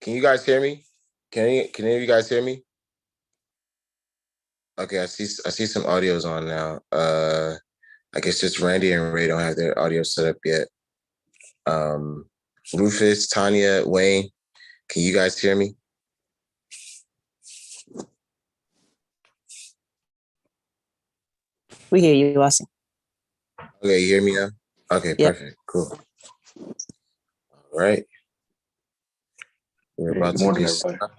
Can you guys hear me? Can any of you guys hear me? Okay, I see some audios on now. I guess just Randy and Ray don't have their audio set up yet. Rufus, Tanya, Wayne, can you guys hear me? We hear you, Austin. Okay, you hear me now? Okay, Yep. perfect. Cool. All right. We're about Good morning, to do everybody.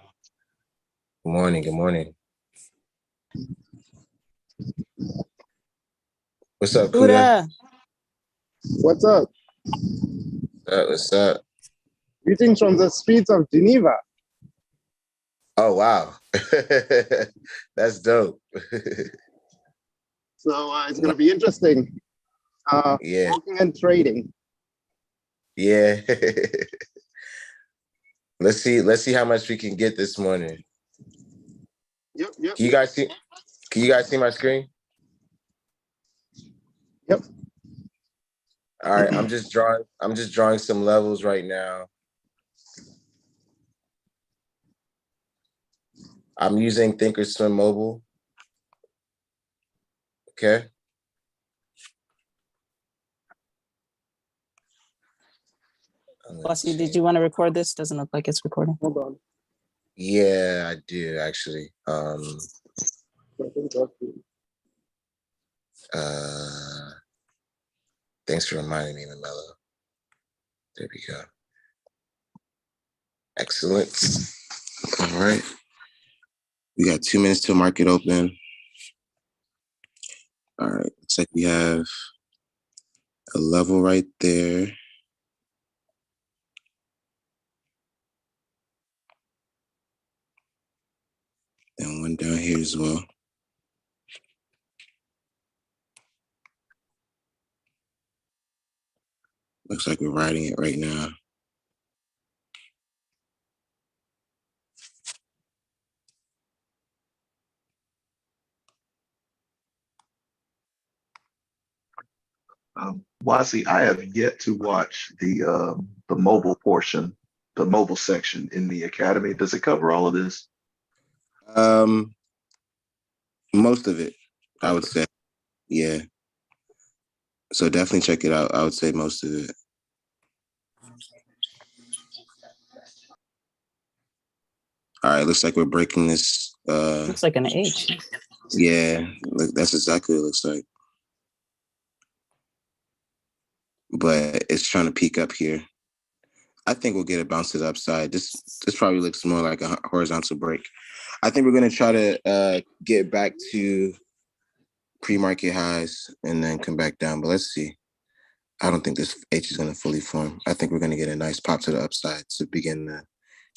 Good morning, good morning. What's up, Kuda? Kuda. What's up? What's up? Greetings from the streets of Geneva. Oh, wow. That's dope. So it's going to be interesting. Yeah. Working and trading. Yeah. Let's see how much we can get this morning. Yep. Can you guys see my screen? Yep. All right, I'm just drawing some levels right now. I'm using Thinkorswim Mobile. Okay. Bossy, did you want to record this? Doesn't look like it's recording. Hold on. Yeah, I do actually. Thanks for reminding me, Mamelo. There we go. Excellent. All right. We got 2 minutes till market open. All right. Looks like we have a level right there. And one down here as well. Looks like we're riding it right now. Wasi, I have yet to watch the mobile portion, the mobile section in the academy. Does it cover all of this? Most of it, I would say. Yeah. So definitely check it out. I would say most of it. All right, looks like we're breaking this. Looks like an H. Yeah, look, that's exactly what it looks like. But it's trying to peak up here. I think we'll get a bounce to the upside. This probably looks more like a horizontal break. I think we're going to try to get back to pre-market highs and then come back down. But let's see. I don't think this H is going to fully form. I think we're going to get a nice pop to the upside to begin the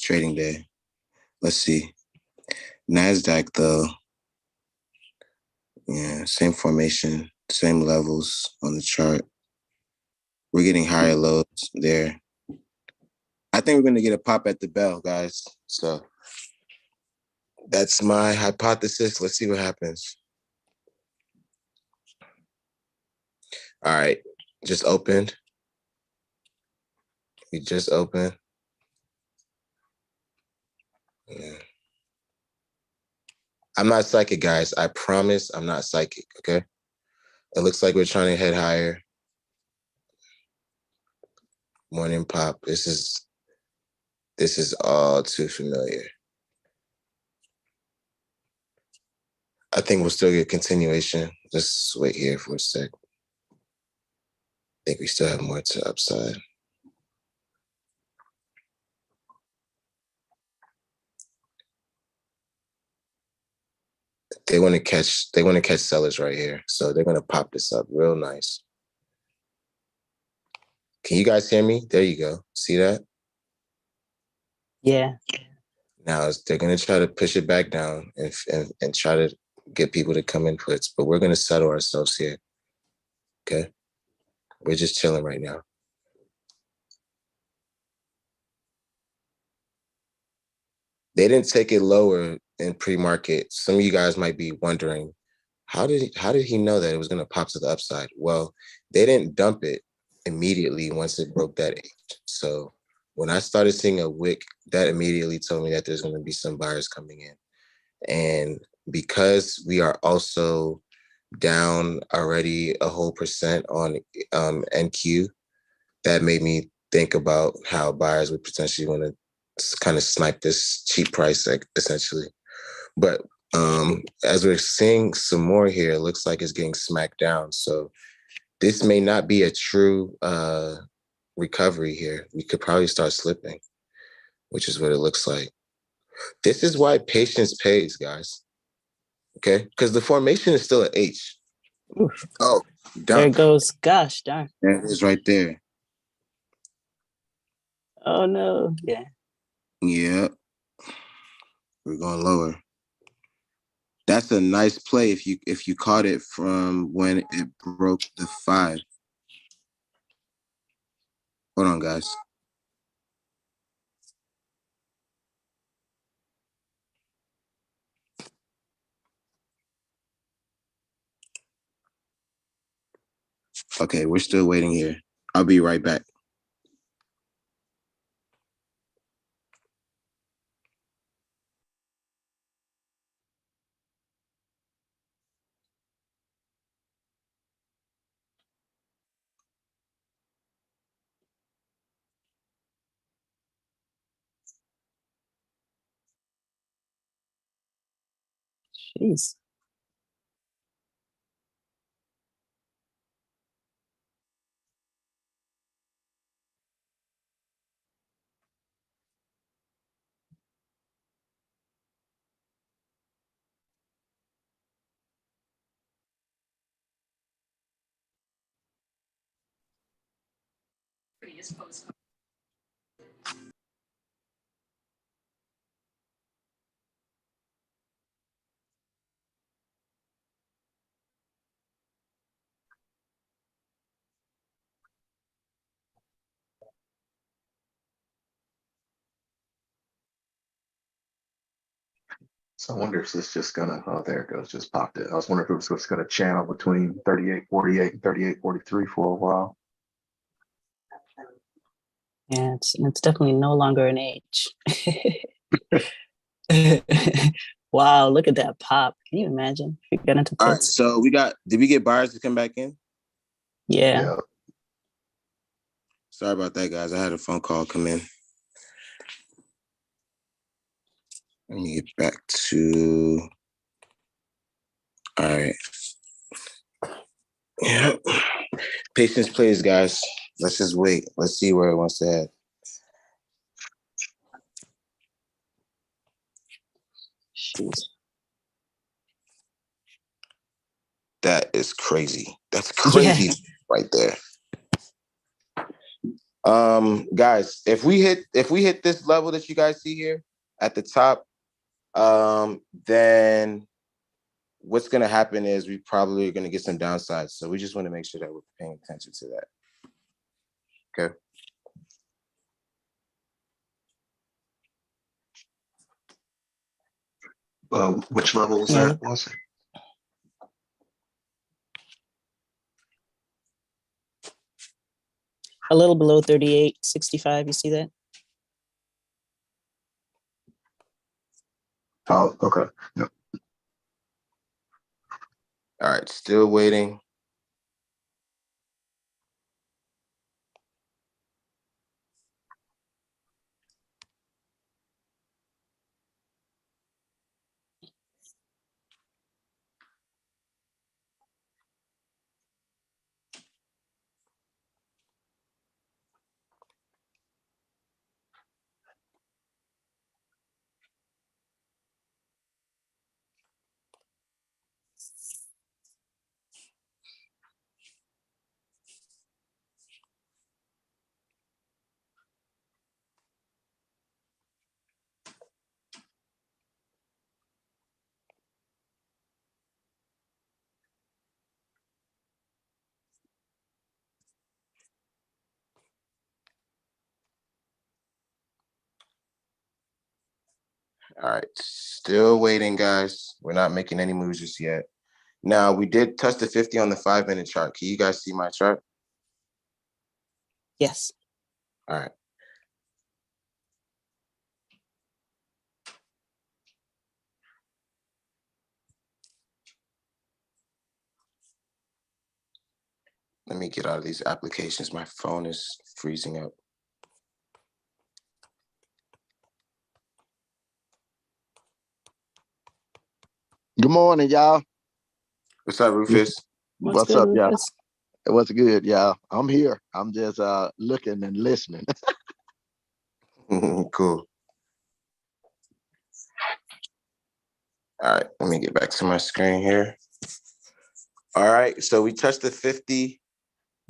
trading day. Let's see. NASDAQ, though. Yeah, same formation, same levels on the chart. We're getting higher lows there. I think we're going to get a pop at the bell, guys. So that's my hypothesis. Let's see what happens. All right, just opened. We just opened. Yeah. I'm not psychic, guys. I promise I'm not psychic, okay? It looks like we're trying to head higher. Morning pop. This is all too familiar. I think we'll still get continuation. Just wait here for a sec. I think we still have more to upside. They want to catch sellers right here. So they're going to pop this up real nice. Can you guys hear me? There you go. See that? Yeah. Now they're going to try to push it back down and try to get people to come in puts, but we're going to settle ourselves here. Okay? We're just chilling right now. They didn't take it lower in pre-market. Some of you guys might be wondering, how did he know that it was going to pop to the upside? Well, they didn't dump it immediately once it broke that 8. So when I started seeing a wick, that immediately told me that there's going to be some buyers coming in. And because we are also down already a whole percent on NQ, that made me think about how buyers would potentially want to kind of snipe this cheap price, like, essentially. But as we're seeing some more here, it looks like it's getting smacked down. So this may not be a true recovery here. We could probably start slipping, which is what it looks like. This is why patience pays, guys. Okay? Because the formation is still an H. Oof. Oh, There down. it goes. Gosh darn. There it is right there. Oh no. Yeah. Yeah. We're going lower. That's a nice play if you caught it from when it broke the 5. Hold on, guys. Okay, we're still waiting here. I'll be right back. Jeez. So I wonder if it's just gonna, oh, there it goes, just popped it. I was wondering if it was just gonna channel between 38.48 and 38.43 for a while. Yeah, it's definitely no longer an H. Wow, look at that pop. Can you imagine if you got into All right, puts? so did we get buyers to come back in? Yeah. Sorry about that, guys. I had a phone call come in. Let me get back to, all right. Yeah. Patience plays, guys. Let's just wait. Let's see where it wants to head. Jeez. That is crazy. That's crazy right there. Guys, if we hit this level that you guys see here at the top, then what's gonna happen is we probably are gonna get some downsides. So we just want to make sure that we're paying attention to that. Okay. Which level was Yeah. that? Was it? A little below 38.65. You see that? Oh, okay. Yep. All right, still waiting. All right, still waiting, guys. We're not making any moves just yet. Now, we did touch the 50 on the 5-minute chart. Can you guys see my chart? Yes. All right. Let me get out of these applications. My phone is freezing up. Good morning, y'all. What's up, Rufus? What's What's good, up, y'all? Rufus? What's good, y'all? I'm here. I'm just looking and listening. Cool. All right, let me get back to my screen here. All right, so we touched the 50.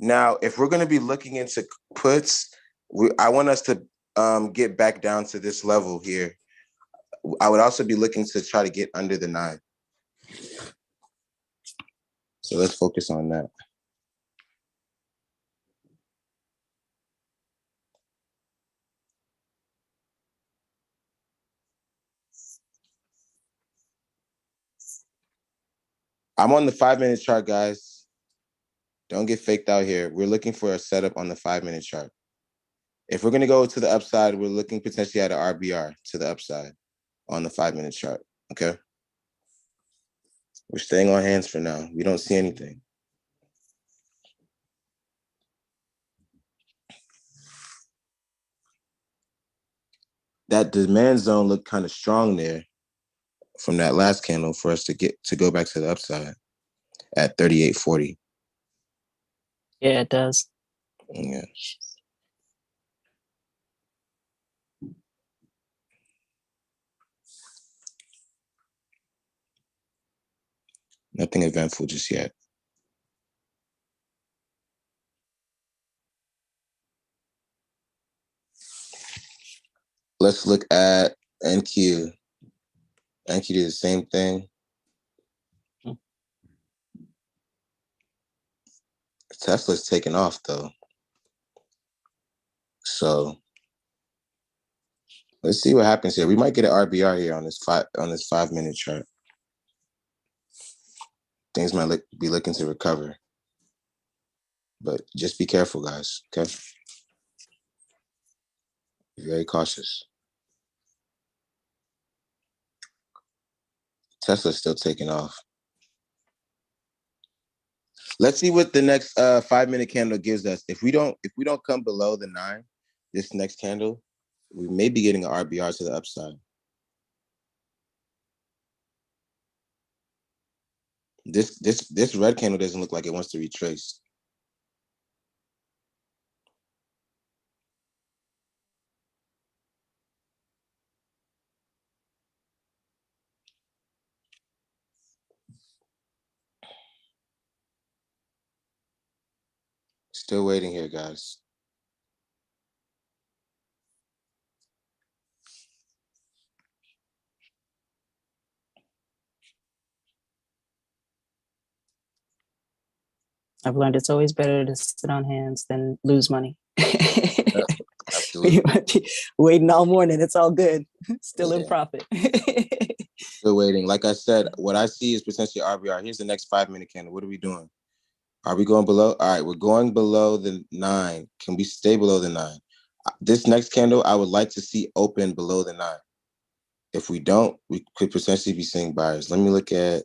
Now, if we're going to be looking into puts, I want us to get back down to this level here. I would also be looking to try to get under the 9. So let's focus on that. I'm on the 5-minute chart, guys. Don't get faked out here. We're looking for a setup on the 5-minute chart. If we're going to go to the upside, we're looking potentially at an RBR to the upside on the 5-minute chart, okay? We're staying on hands for now. We don't see anything. That demand zone looked kind of strong there from that last candle for us to go back to the upside at 38.40. Yeah, it does. Yeah. Nothing eventful just yet. Let's look at NQ. NQ did the same thing. Tesla's taking off though. So let's see what happens here. We might get an RBR here on this 5-minute chart. Things might be looking to recover. But just be careful, guys, okay? Be very cautious. Tesla's still taking off. Let's see what the next 5-minute candle gives us. If we don't come below the 9, this next candle, we may be getting an RBR to the upside. This red candle doesn't look like it wants to retrace. Still waiting here, guys. I've learned it's always better to sit on hands than lose money. Absolutely. You might be waiting all morning. It's all good. Still in Yeah. profit. Still waiting. Like I said, what I see is potentially RBR. Here's the next 5-minute candle. What are we doing? Are we going below? All right, we're going below the 9. Can we stay below the 9? This next candle, I would like to see open below the 9. If we don't, we could potentially be seeing buyers. Let me look at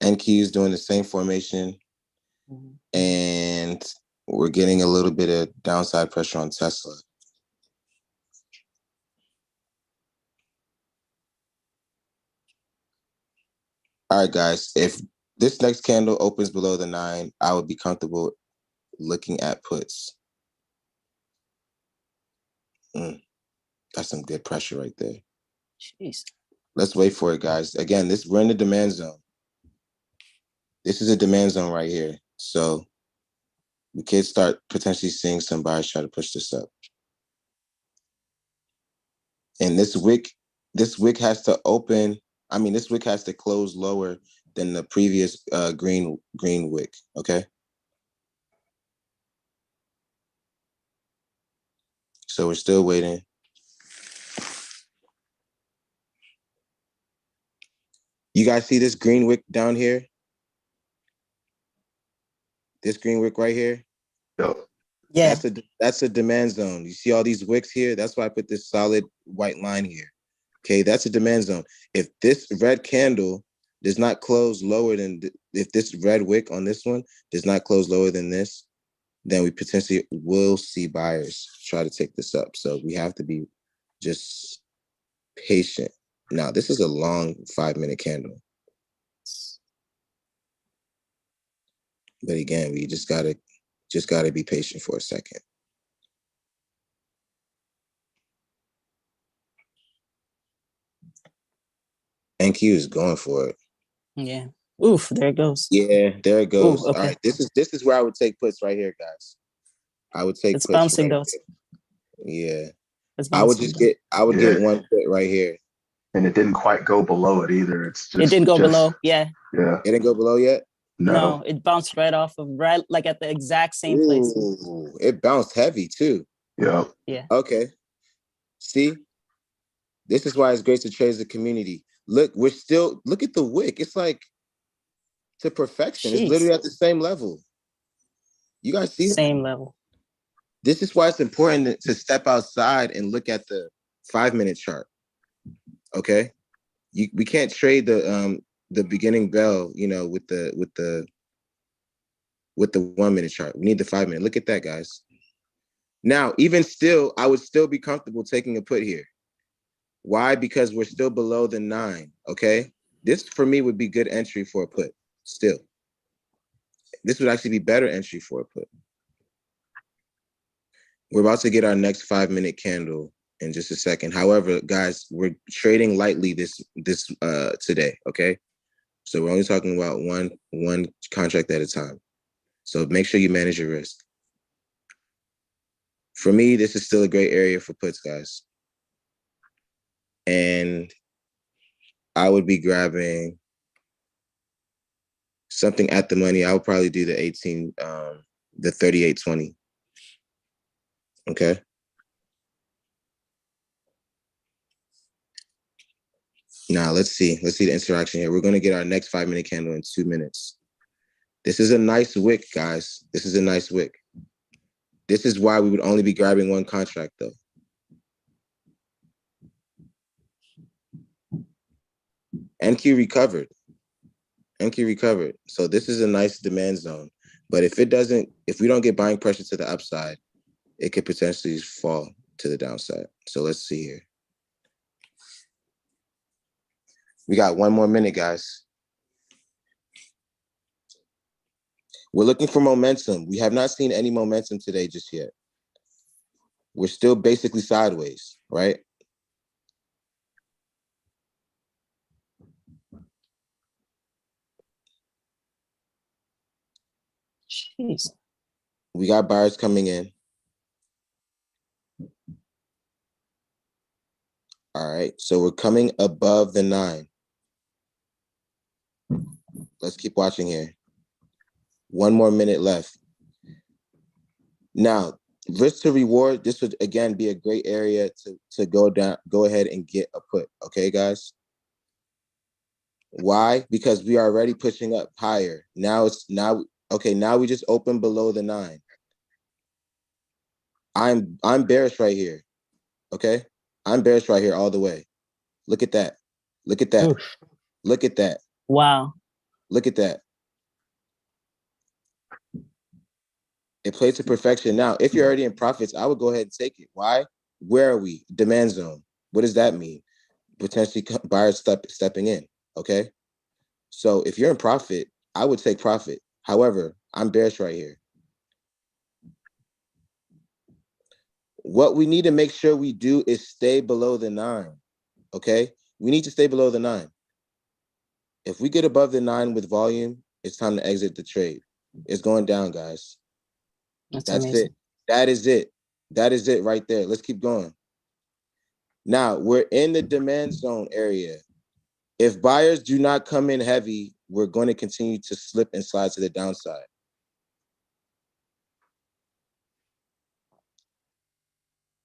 NQ's doing the same formation. And we're getting a little bit of downside pressure on Tesla. All right, guys, if this next candle opens below the 9, I would be comfortable looking at puts. That's some good pressure right there. Jeez. Let's wait for it, guys. Again, we're in the demand zone. This is a demand zone right here. So we could start potentially seeing some buyers try to push this up. And this wick has to open. I mean, this wick has to close lower than the previous green wick, okay? So we're still waiting. You guys see this green wick down here? This green wick right here? Yep. Yeah. That's a demand zone. You see all these wicks here? That's why I put this solid white line here. Okay, that's a demand zone. If this red candle does not close lower than, if this red wick on this one does not close lower than this, then we potentially will see buyers try to take this up. So we have to be just patient. Now, this is a long 5-minute candle. But again, we just gotta be patient for a second. NQ is going for it. Yeah. Oof, there it goes. Yeah, there it goes. Ooh, okay. All right, this is where I would take puts right here, guys. I would take It's puts bouncing right though. here. Yeah. It's I would bouncing. get Yeah. one put right here. And it didn't quite go below it either. It's just It didn't go below. Yeah. Yeah. It didn't go below yet? No, it bounced right off of like at the exact same place. Ooh, it bounced heavy too. Yeah. Yeah. Okay. See, this is why it's great to trade as a community. Look, look at the wick. It's like to perfection. Jeez. It's literally at the same level. You guys see Same level. This is why it's important to step outside and look at the 5-minute chart. Okay, we can't trade the beginning bell, with the 1-minute chart. We need the 5-minute. Look at that, guys. Now, even still, I would still be comfortable taking a put here. Why? Because we're still below the 9. Okay, this for me would be good entry for a put. Still, this would actually be better entry for a put. We're about to get our next 5-minute candle in just a second. However, guys, we're trading lightly this today. Okay, so we're only talking about one contract at a time. So make sure you manage your risk. For me, this is still a great area for puts, guys. And I would be grabbing something at the money. I would probably do the 38.20. Okay. Now let's see the interaction here. We're going to get our next 5-minute candle in 2 minutes. This is a nice wick, guys. This is a nice wick. This is why we would only be grabbing one contract, though. NQ recovered. So this is a nice demand zone. But if we don't get buying pressure to the upside, it could potentially fall to the downside. So let's see here. We got 1 more minute, guys. We're looking for momentum. We have not seen any momentum today just yet. We're still basically sideways, right? Jeez. We got buyers coming in. All right, so we're coming above the 9. Let's keep watching here. 1 more minute left. Now, risk to reward, this would again be a great area to go ahead and get a put. Okay, guys? Why? Because we are already pushing up higher. Now we just open below the 9. I'm bearish right here. Okay? I'm bearish right here all the way. Look at that. Look at that. Oof. Look at that. Wow. Look at that. It plays to perfection. Now, if you're already in profits, I would go ahead and take it. Why? Where are we? Demand zone. What does that mean? Potentially buyers stepping in. Okay? So if you're in profit, I would take profit. However, I'm bearish right here. What we need to make sure we do is stay below the 9. Okay? We need to stay below the 9. If we get above the 9 with volume, it's time to exit the trade. It's going down, guys. That's amazing. it. That is it. That is it right there. Let's keep going. Now, we're in the demand zone area. If buyers do not come in heavy, we're going to continue to slip and slide to the downside.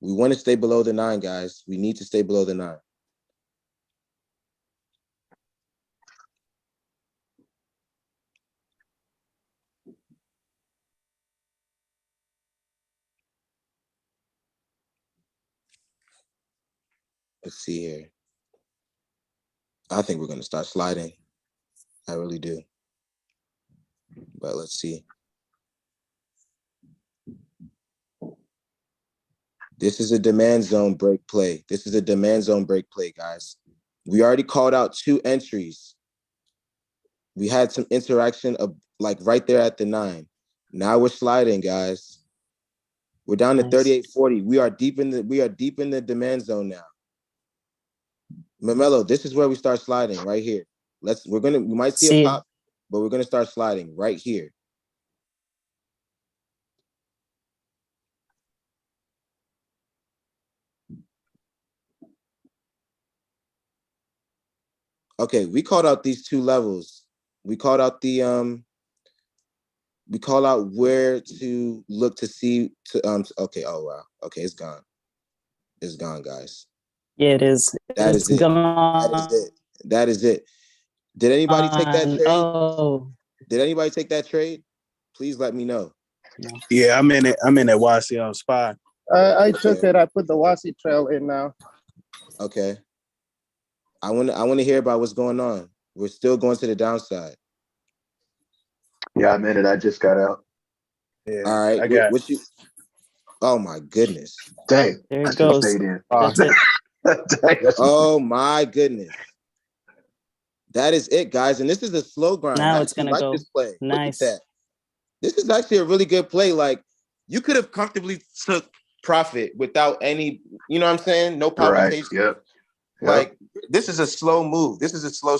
We want to stay below the 9, guys. We need to stay below the 9. Let's see here. I think we're going to start sliding. I really do. But let's see. This is a demand zone break play. This is a demand zone break play, guys. We already called out 2 entries. We had some interaction of like right there at the 9. Now we're sliding, guys. We're down to 38.40. We are deep in the demand zone now. Mamelo, this is where we start sliding right here. We might see a pop, but we're gonna start sliding right here. Okay, we called out these 2 levels. We called out we call out where to look to see okay, oh wow. Okay, it's gone. It's gone, guys. Yeah, it is. That is it. That is it. That is it. Did anybody take that trade? Oh. Did anybody take that trade? Please let me know. Yeah, I'm in it. I'm in that YC on spot. I took it. I put the Wasi trail in now. Okay. I want to hear about what's going on. We're still going to the downside. Yeah, I'm in it. I just got out. Yeah, All right. I got. What you? Oh my goodness. Dang. There I it should have goes. stayed in. That's it. Dang, Oh my goodness. That is it, guys. And this is a slow grind. Now I it's actually gonna like go. this play. Nice. Look at that. This is actually a really good play. Like, you could have comfortably took profit without any, you know what I'm saying? No palpitation. Right. Yep. Like, this is a slow move. This is a slow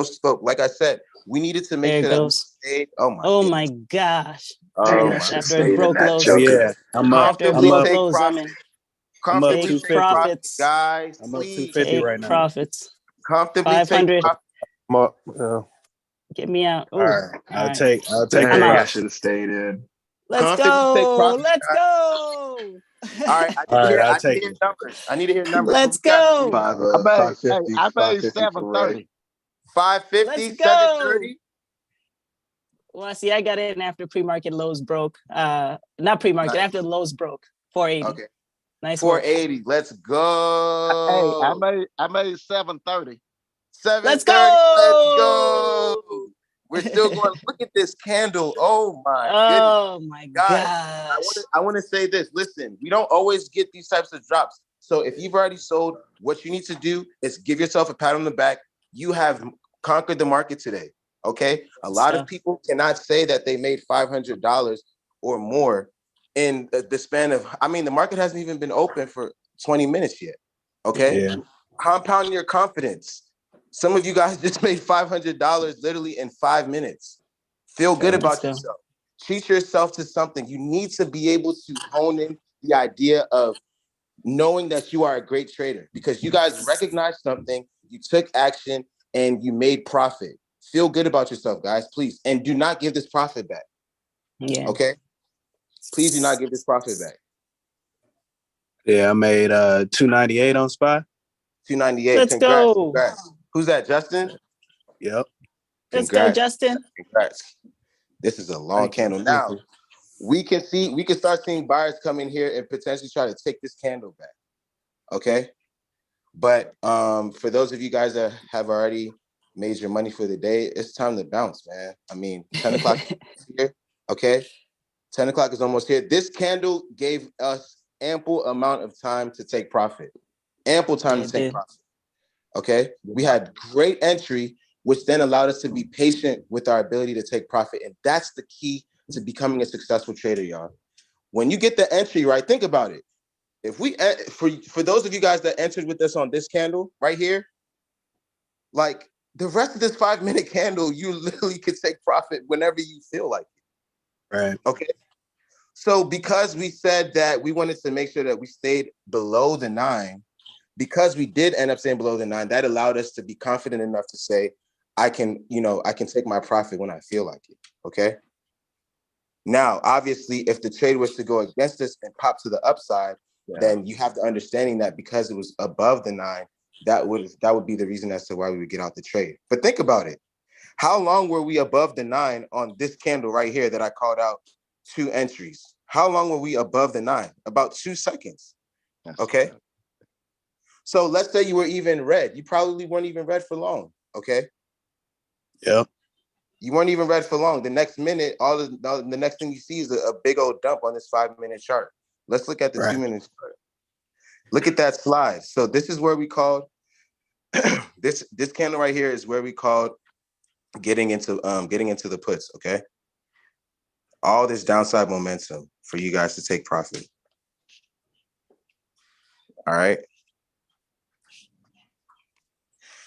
scope. Like I said, we needed to make There it sure that we goes. stayed. Oh my gosh. Dang, Oh I my. should have After it stayed in broke that lows. Oh joker. yeah, I'm up. After it I'm broke up. lows, I'm in. I'm up Comfortably Take 250. take profit, profits. guys. I'm up Please 250 Take right now. profits. comfortably take 500. profit. I'm up. Get me out. Ooh. All right, I'll take Dang, I'm the out. I loss. should have stayed in. Let's Comfortably take go. profit, Let's guys. go. All right, All right, I'll I need to take hear it. numbers. I need to hear numbers. Let's What we got? go. 550. I made 550 for Ray. 730. 550, Let's go. 730. Well, see, I got in after pre-market lows broke. Not pre-market, Nice. after the lows broke. 480. Okay. Nice work. 480. Let's Hey, go. I made 730. 730. Let's Let's go. go. We're still going. Look at this candle. Oh my goodness. Oh my Guys, gosh. I want to say this. Listen, we don't always get these types of drops. So if you've already sold, what you need to do is give yourself a pat on the back. You have conquered the market today. Okay. A lot of people cannot say that they made $500 or more in the span of, I mean, the market hasn't even been open for 20 minutes yet. Okay. Yeah. Compound your confidence. Some of you guys just made $500 literally in 5 minutes. Feel good about yourself. Treat yourself to something. You need to be able to hone in the idea of knowing that you are a great trader because you guys recognize something, you took action, and you made profit. Feel good about yourself, guys, please. And do not give this profit back. Yeah. Okay? Please do not give this profit back. Yeah, I made 298 on spot. 298. Let's Congrats. go. Congrats. Who's that, Justin? Yep. Let's go, Justin. Congrats. This is a long candle. Now, we can start seeing buyers come in here and potentially try to take this candle back. Okay? But for those of you guys that have already made your money for the day, it's time to bounce, man. I mean, 10 o'clock is here. Okay? 10 o'clock is almost here. This candle gave us ample amount of time to take profit. Ample time to take profit. Okay? We had great entry, which then allowed us to be patient with our ability to take profit. And that's the key to becoming a successful trader, y'all. When you get the entry right, think about it. If we, for those of you guys that entered with us on this candle right here, like the rest of this 5-minute candle, you literally could take profit whenever you feel like it. Right. Okay. So because we said that we wanted to make sure that we stayed below the 9, because we did end up staying below the 9, that allowed us to be confident enough to say, I can take my profit when I feel like it. Okay. Now, obviously, if the trade was to go against us and pop to the upside, then you have the understanding that because it was above the 9, that would be the reason as to why we would get out the trade. But think about it. How long were we above the 9 on this candle right here that I called out 2 entries? How long were we above the 9? About 2 seconds. Okay. So let's say you were even red. You probably weren't even red for long. Okay. Yep. You weren't even red for long. The next minute, the next thing you see is a big old dump on this 5-minute chart. Let's look at the Right. 2 minutes. Look at that slide. So this is where we called this candle right here is where we called getting into the puts. Okay. All this downside momentum for you guys to take profit. All right.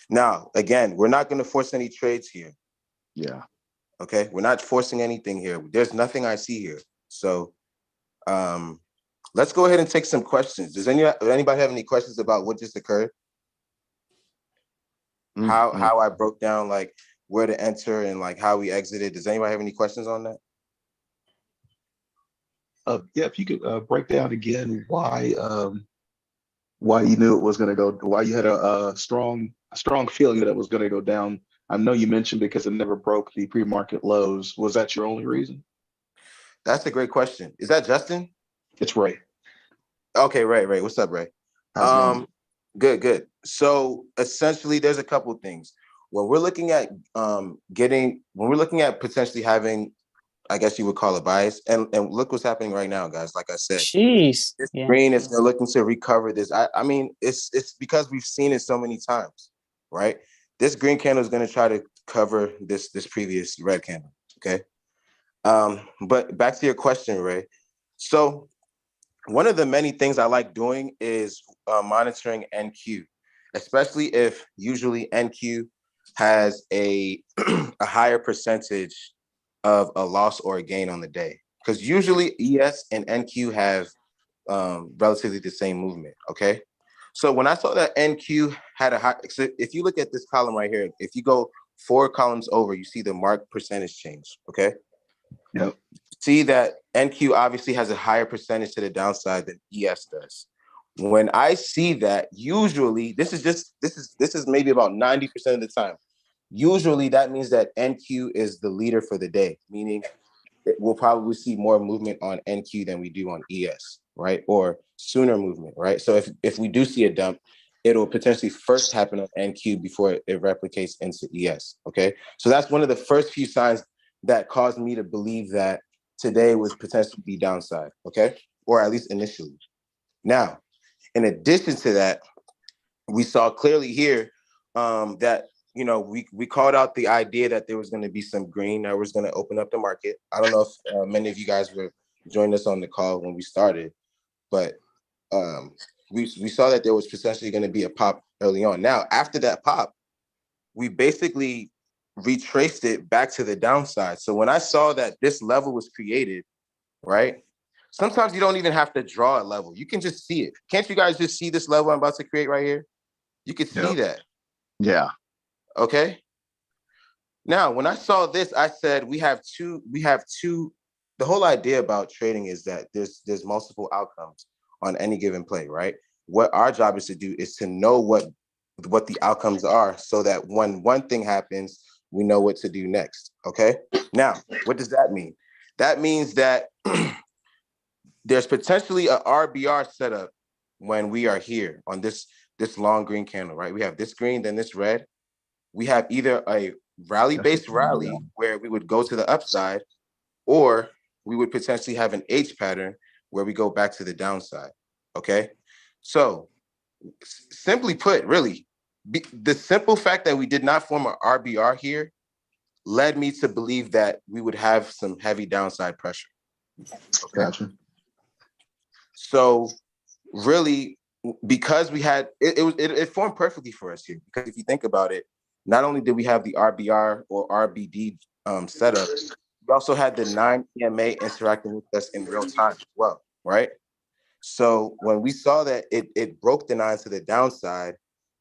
Now, again, we're not going to force any trades here. Yeah. Okay. We're not forcing anything here. There's nothing I see here. So let's go ahead and take some questions. Does anybody have any questions about what just occurred? How I broke down like where to enter and like how we exited. Does anybody have any questions on that? Yeah, if you could break down again why you knew it was going to go, why you had a strong feeling that it was going to go down. I know you mentioned because it never broke the pre-market lows. Was that your only reason? That's a great question. Is that Justin? It's Ray. Okay, Ray. What's up, Ray? How's it going? Good. So essentially, there's a couple of things. When we're looking at potentially having, I guess you would call it bias, and look what's happening right now, guys. Like I said, Jeez. this Yeah. green is looking to recover this. I mean, it's because we've seen it so many times, right? This green candle is going to try to cover this previous red candle. Okay. But back to your question, Ray. So one of the many things I like doing is monitoring NQ, especially if usually NQ has a a higher percentage of a loss or a gain on the day. Because usually ES and NQ have relatively the same movement, okay? So when I saw that NQ had a high, so if you look at this column right here, if you go 4 columns over, you see the marked percentage change, okay? Yep. See that NQ obviously has a higher percentage to the downside than ES does. When I see that, usually this is maybe about 90% of the time. Usually that means that NQ is the leader for the day, meaning we'll probably see more movement on NQ than we do on ES, right? Or sooner movement, right? So if we do see a dump, it'll potentially first happen on NQ before it replicates into ES, okay? So that's one of the first few signs that caused me to believe that today would potentially be downside, okay? Or at least initially. Now, in addition to that, we saw clearly here that, you know, we called out the idea that there was going to be some green that was going to open up the market. I don't know if many of you guys were joining us on the call when we started, but we saw that there was potentially going to be a pop early on. Now, after that pop, we basically retraced it back to the downside. So when I saw that this level was created, right? Sometimes you don't even have to draw a level. You can just see it. Can't you guys just see this level I'm about to create right here? You could see that. Yeah. Okay. Now, when I saw this, I said we have two. The whole idea about trading is that there's multiple outcomes on any given play, right? What our job is to do is to know what the outcomes are so that when one thing happens, we know what to do next. Okay. Now, what does that mean? That means that there's potentially a RBR setup when we are here on this long green candle, right? We have this green, then this red. We have either a rally-based rally where we would go to the upside, or we would potentially have an H pattern where we go back to the downside, okay? So simply put, really, the simple fact that we did not form an RBR here led me to believe that we would have some heavy downside pressure. Okay. Gotcha. So really, because we had it formed perfectly for us here. Because if you think about it, not only did we have the RBR or RBD setup, we also had the 9 EMA interacting with us in real time as well, right? So when we saw that it broke the 9 to the downside,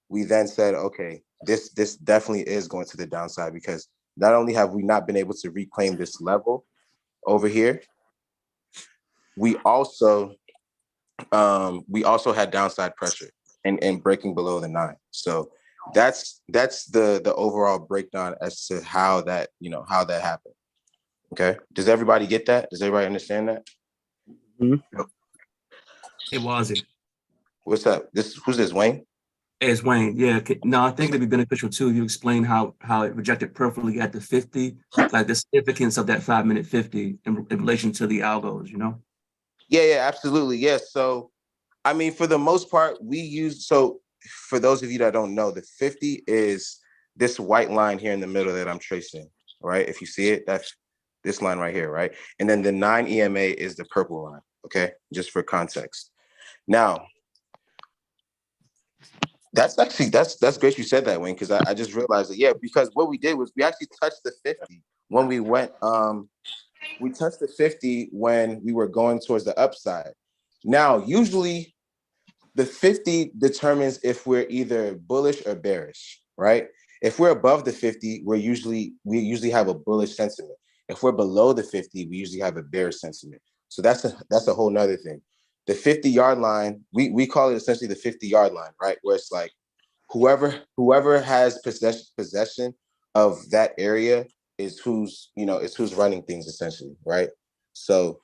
we then said, okay, this definitely is going to the downside, because not only have we not been able to reclaim this level over here, we also had downside pressure and breaking below the 9. So that's the overall breakdown as to how that happened. Okay. Does everybody get that? Does everybody understand that? Mm-hmm. It was it. What's up? Who's this, Wayne? It's Wayne. Yeah. No, I think it'd be beneficial too. You explain how it rejected perfectly at the 50, like the significance of that 5-minute 50 in relation to the algos, you know? Yeah, absolutely. Yes. So, I mean, for the most part, we use, so for those of you that don't know, the 50 is this white line here in the middle that I'm tracing, right? If you see it, that's this line right here, right? And then the 9 EMA is the purple line, okay? Just for context. Now, that's great you said that, Wayne, because I just realized that, yeah, because what we did was we actually touched the 50 when we touched the 50 when we were going towards the upside. Now, usually the 50 determines if we're either bullish or bearish, right? If we're above the 50, we usually have a bullish sentiment. If we're below the 50, we usually have a bearish sentiment. So that's a whole nother thing. The 50-yard line, we call it essentially the 50-yard line, right? Where it's like whoever has possession of that area is who's running things essentially, right? So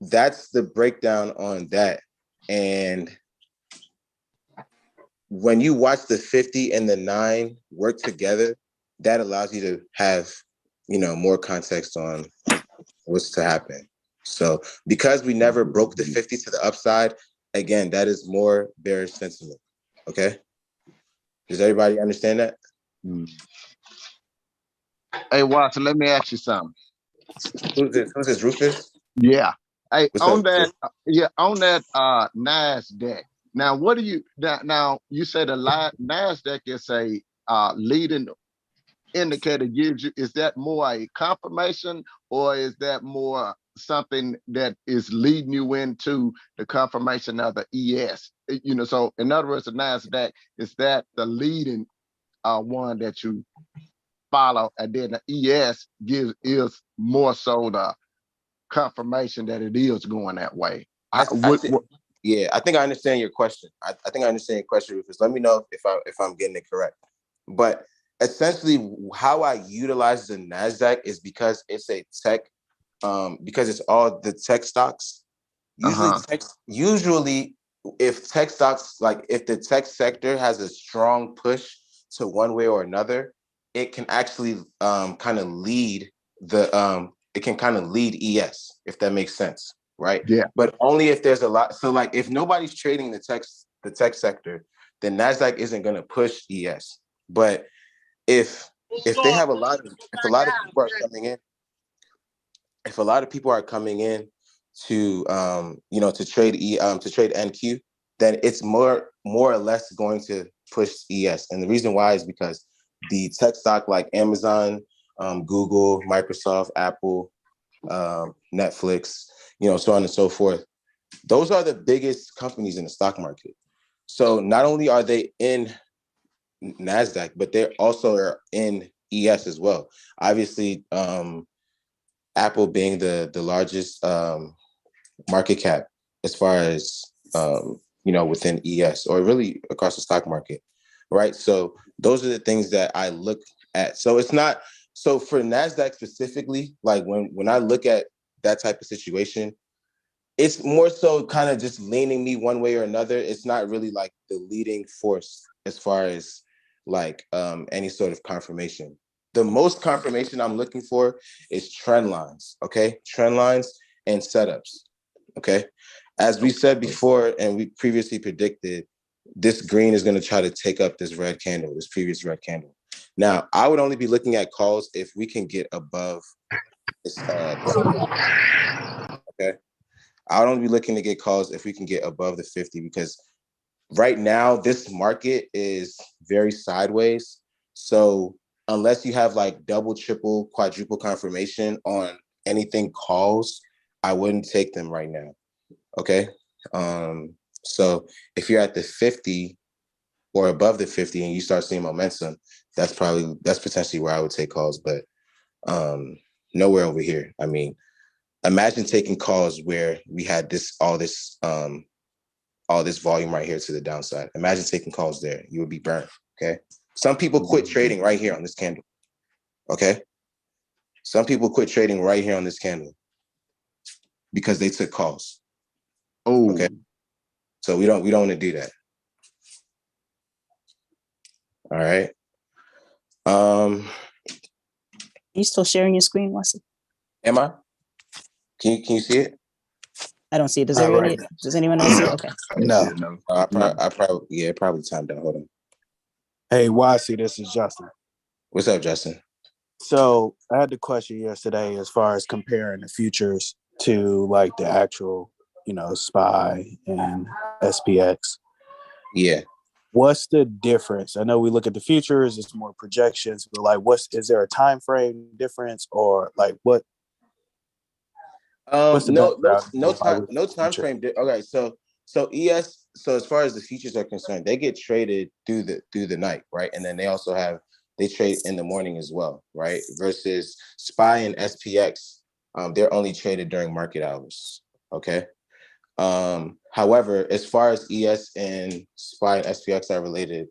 that's the breakdown on that. And when you watch the 50 and the 9 work together, that allows you to have, more context on what's to happen. So because we never broke the 50 to the upside, again, that is more bearish sentiment. Okay. Does everybody understand that? Mm. Hey, Watson, let me ask you something. Who's this? Who's this? Rufus? Yeah. Hey, What's on up? that, on that NASDAQ. Now, what do you now you said the NASDAQ is a leading indicator gives you, is that more a confirmation or is that more something that is leading you into the confirmation of the ES? So in other words, the NASDAQ, is that the leading one that you follow, and then the ES is more so the confirmation that it is going that way. Yeah, I think I understand your question. I think I understand your question, Rufus. Let me know if I'm getting it correct. But essentially, how I utilize the Nasdaq is because it's a tech, because it's all the tech stocks. Usually, if tech stocks, like if the tech sector has a strong push to one way or another, it can actually kind of lead ES, if that makes sense, right? Yeah. But only if there's a lot. So like if nobody's trading the tech sector, then Nasdaq isn't going to push ES. But if they have if a lot of people are coming in, if a lot of people are coming in to to trade to trade NQ, then it's more or less going to push ES. And the reason why is because the tech stock like Amazon, Google, Microsoft, Apple, Netflix, so on and so forth. Those are the biggest companies in the stock market. So not only are they in NASDAQ, but they also are in ES as well. Obviously, Apple being the largest market cap as far as within ES or really across the stock market, right? So those are the things that I look at. So it's not so for NASDAQ specifically, like when I look at that type of situation, it's more so kind of just leaning me one way or another. It's not really like the leading force as far as like any sort of confirmation. The most confirmation I'm looking for is trend lines, okay? Trend lines and setups, okay? As we said before, and we previously predicted, this green is going to try to take up this red candle, this previous red candle. Now, I would only be looking at calls if we can get above this, okay? I would only be looking to get calls if we can get above the 50, because right now this market is very sideways. So unless you have like double, triple, quadruple confirmation on anything calls, I wouldn't take them right now. Okay. So if you're at the 50 or above the 50 and you start seeing momentum, that's potentially where I would take calls, but nowhere over here. I mean, imagine taking calls where we had all this volume right here to the downside. Imagine taking calls there. You would be burned. Okay. Some people quit trading right here on this candle. Okay. Some people quit trading right here on this candle because they took calls. Oh, okay. So we don't want to do that. All right. You still sharing your screen, Wesley? Am I? Can you see it? I don't see it. Does Not everybody? right now. Does anyone else see it? Okay. No. I probably yeah, probably timed out. Hold on. Hey, YC, this is Justin. What's up, Justin? So I had the question yesterday as far as comparing the futures to like the actual, SPY and SPX. Yeah. What's the difference? I know we look at the futures, it's more projections, but like is there a time frame difference or like what's the background? No time frame. Okay, so ES. So as far as the futures are concerned, they get traded through the night, right? And then they trade in the morning as well, right? Versus SPY and SPX, they're only traded during market hours. Okay. However, as far as ES and SPY and SPX are related,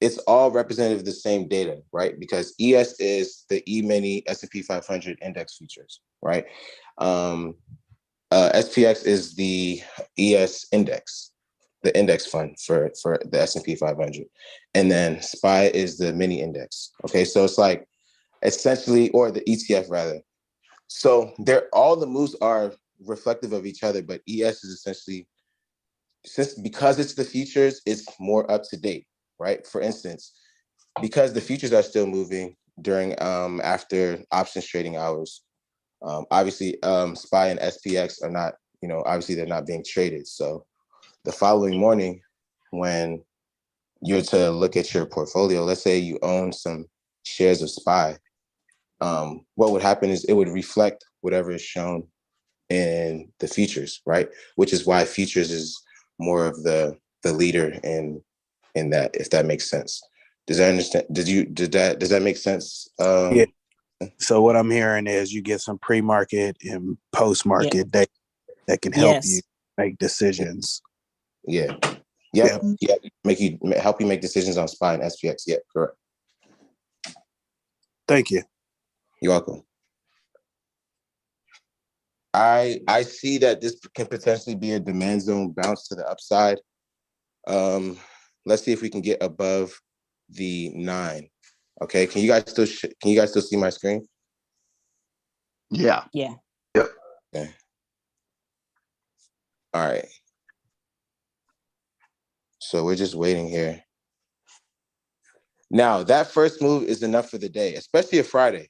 it's all representative of the same data, right? Because ES is the E-mini S&P 500 index futures, right? SPX is the ES index, the index fund for the S&P 500. And then SPY is the mini index. Okay, so it's like essentially, or the ETF rather. So all the moves are reflective of each other, but ES is essentially, because it's the futures, it's more up to date, right? For instance, because the futures are still moving during after options trading hours, obviously SPY and SPX are not, obviously they're not being traded. So the following morning, when you're to look at your portfolio, let's say you own some shares of SPY, what would happen is it would reflect whatever is shown in the futures, right? Which is why futures is more of the leader in that, if that makes sense. Does that make sense? Yeah. So what I'm hearing is you get some pre-market and post-market data that can help you make decisions. Yeah. Yep. Help you make decisions on SPY and SPX. Yeah, correct. Thank you. You're welcome. I see that this can potentially be a demand zone bounce to the upside. Let's see if we can get above the 9. Okay, can you guys still see my screen? Yeah. Yeah. Yep. Okay. All right. So we're just waiting here. Now, that first move is enough for the day, especially a Friday,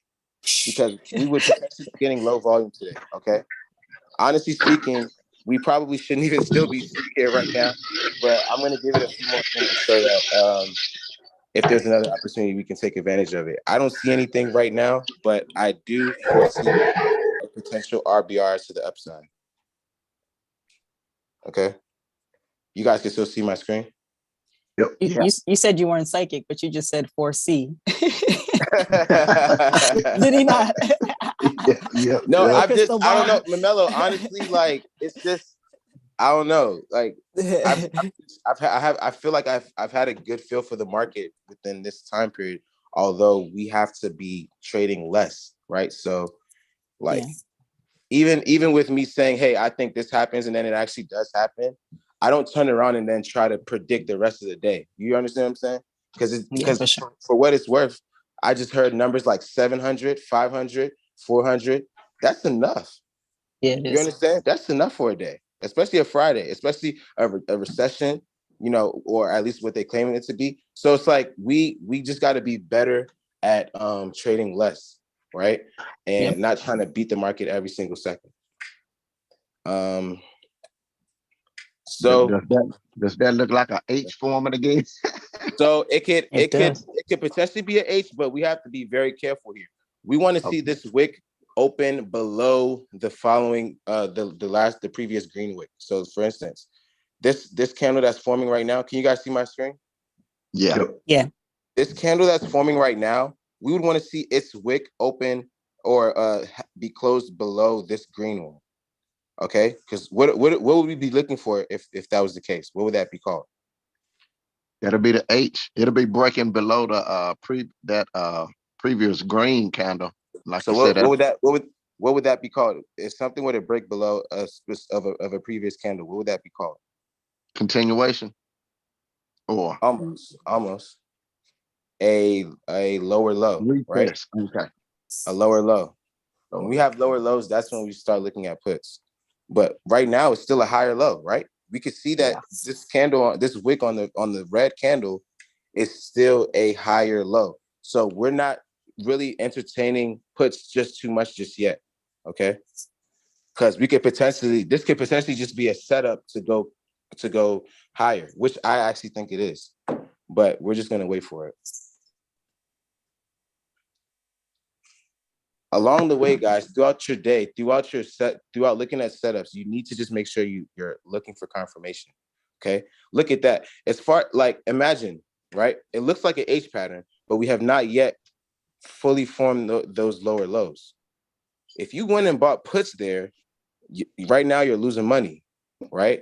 because we would potentially be getting low volume today, okay? Honestly speaking, we probably shouldn't even still be sitting here right now, but I'm going to give it a few more minutes so that if there's another opportunity, we can take advantage of it. I don't see anything right now, but I do foresee a potential RBR to the upside. Okay? You guys can still see my screen? Yep. You said you weren't psychic, but you just said 4C. Did he not? Yeah. No, Yeah. I don't know, Mamelo. Honestly, like it's just, I don't know. Like I feel like I've had a good feel for the market within this time period. Although we have to be trading less, right? So, like, even with me saying, "Hey, I think this happens," and then it actually does happen, I don't turn around and then try to predict the rest of the day. You understand what I'm saying? Because for what it's worth, I just heard numbers like 700, 500, 400. That's enough. Yeah, you understand? That's enough for a day, especially a Friday, especially a recession, or at least what they're claiming it to be. So it's like we just got to be better at trading less, right? And not trying to beat the market every single second. So does that look like an H forming again? So it could potentially be an H, but we have to be very careful here. We want to see this wick open below the following the previous green wick. So for instance, this candle that's forming right now, can you guys see my screen? Yeah. Yeah. This candle that's forming right now, we would want to see its wick open or be closed below this green one. Okay? Because what would we be looking for if that was the case? What would that be called? That'll be the H. It'll be breaking below the previous green candle. Like so you said, what would that be called? If something were to break below of a previous candle, what would that be called? Continuation. Or almost a lower low, right? Okay. A lower low. When we have lower lows, that's when we start looking at puts. But right now it's still a higher low, right? We could see that this candle, this wick on the red candle is still a higher low. So we're not really entertaining puts just too much just yet. Okay. Because this could potentially just be a setup to go higher, which I actually think it is. But we're just gonna wait for it. Along the way, guys, throughout your day, throughout looking at setups, you need to just make sure you're looking for confirmation. Okay, look at that. As far like imagine, right? It looks like an H pattern, but we have not yet fully formed those lower lows. If you went and bought puts there, right now you're losing money, right?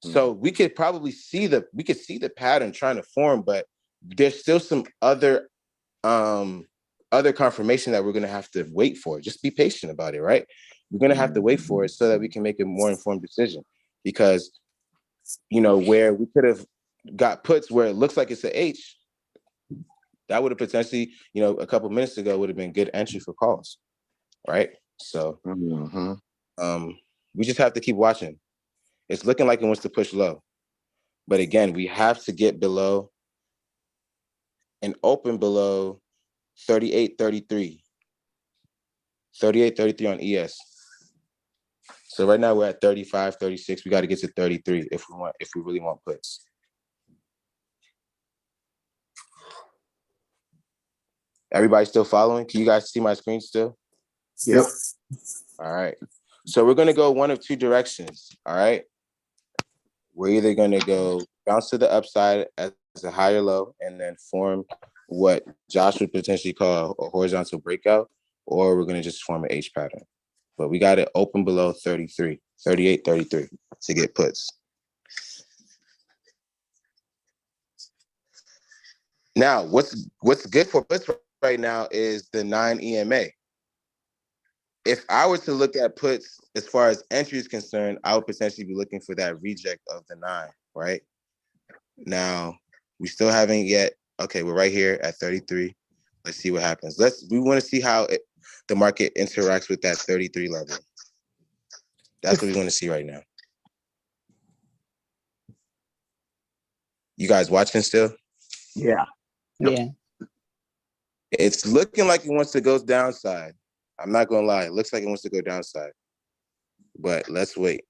So we could probably see the pattern trying to form, but there's still some other confirmation that we're going to have to wait for. Just be patient about it, right? We're going to have to wait for it so that we can make a more informed decision. Because, where we could have got puts where it looks like it's an H, that would have potentially, a couple minutes ago would have been good entry for calls, right? So we just have to keep watching. It's looking like it wants to push low. But again, we have to get below and open below 38.33. 38.33 on ES. So right now we're at 35, 36. We got to get to 33 if we really want puts. Everybody still following? Can you guys see my screen still? Yep. All right. So we're going to go one of two directions. All right. We're either going to go bounce to the upside as a higher low and then form what Josh would potentially call a horizontal breakout, or we're going to just form an H pattern. But we got to open below 33, 38, 33 to get puts. Now, what's good for puts right now is the 9 EMA. If I were to look at puts as far as entry is concerned, I would potentially be looking for that reject of the 9, right? Now, we still haven't yet. Okay, we're right here at 33. Let's see what happens. We want to see how the market interacts with that 33 level. That's what we want to see right now. You guys watching still? Yeah. Yeah. It's looking like it wants to go downside. I'm not going to lie. It looks like it wants to go downside. But let's wait.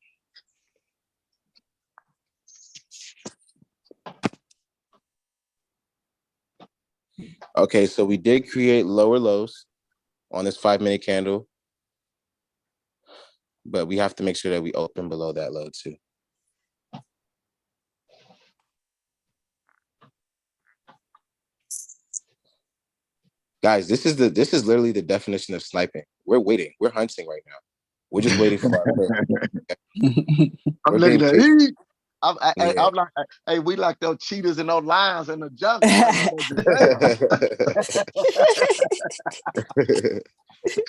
Okay, so we did create lower lows on this 5-minute candle. But we have to make sure that we open below that low too. Guys, this is literally the definition of sniping. We're waiting. We're hunting right now. We're just waiting for our I'm looking at it. I'm like, hey, we like those cheetahs and those lions in the jungle.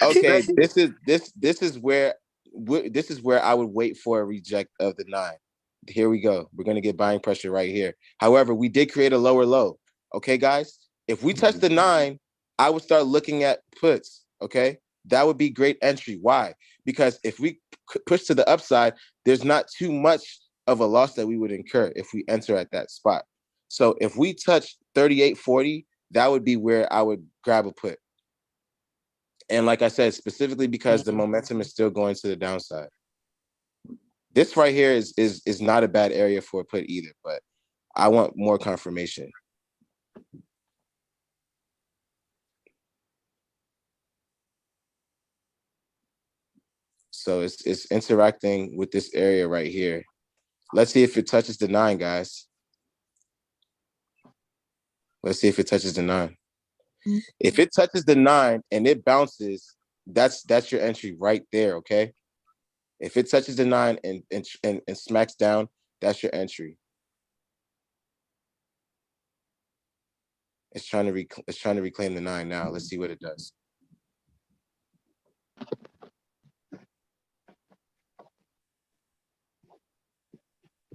Okay, this is where I would wait for a reject of the 9. Here we go. We're gonna get buying pressure right here. However, we did create a lower low. Okay, guys. If we touch the 9, I would start looking at puts. Okay, that would be great entry. Why? Because if we push to the upside, there's not too much of a loss that we would incur if we enter at that spot. So if we touch 38.40, that would be where I would grab a put. And like I said, specifically because the momentum is still going to the downside. This right here is not a bad area for a put either, but I want more confirmation. So it's interacting with this area right here. Let's see if it touches the 9, guys. Let's see if it touches the 9. If it touches the 9 and it bounces, that's your entry right there, okay? If it touches the 9 and smacks down, that's your entry. It's trying to reclaim the 9 now. Let's see what it does.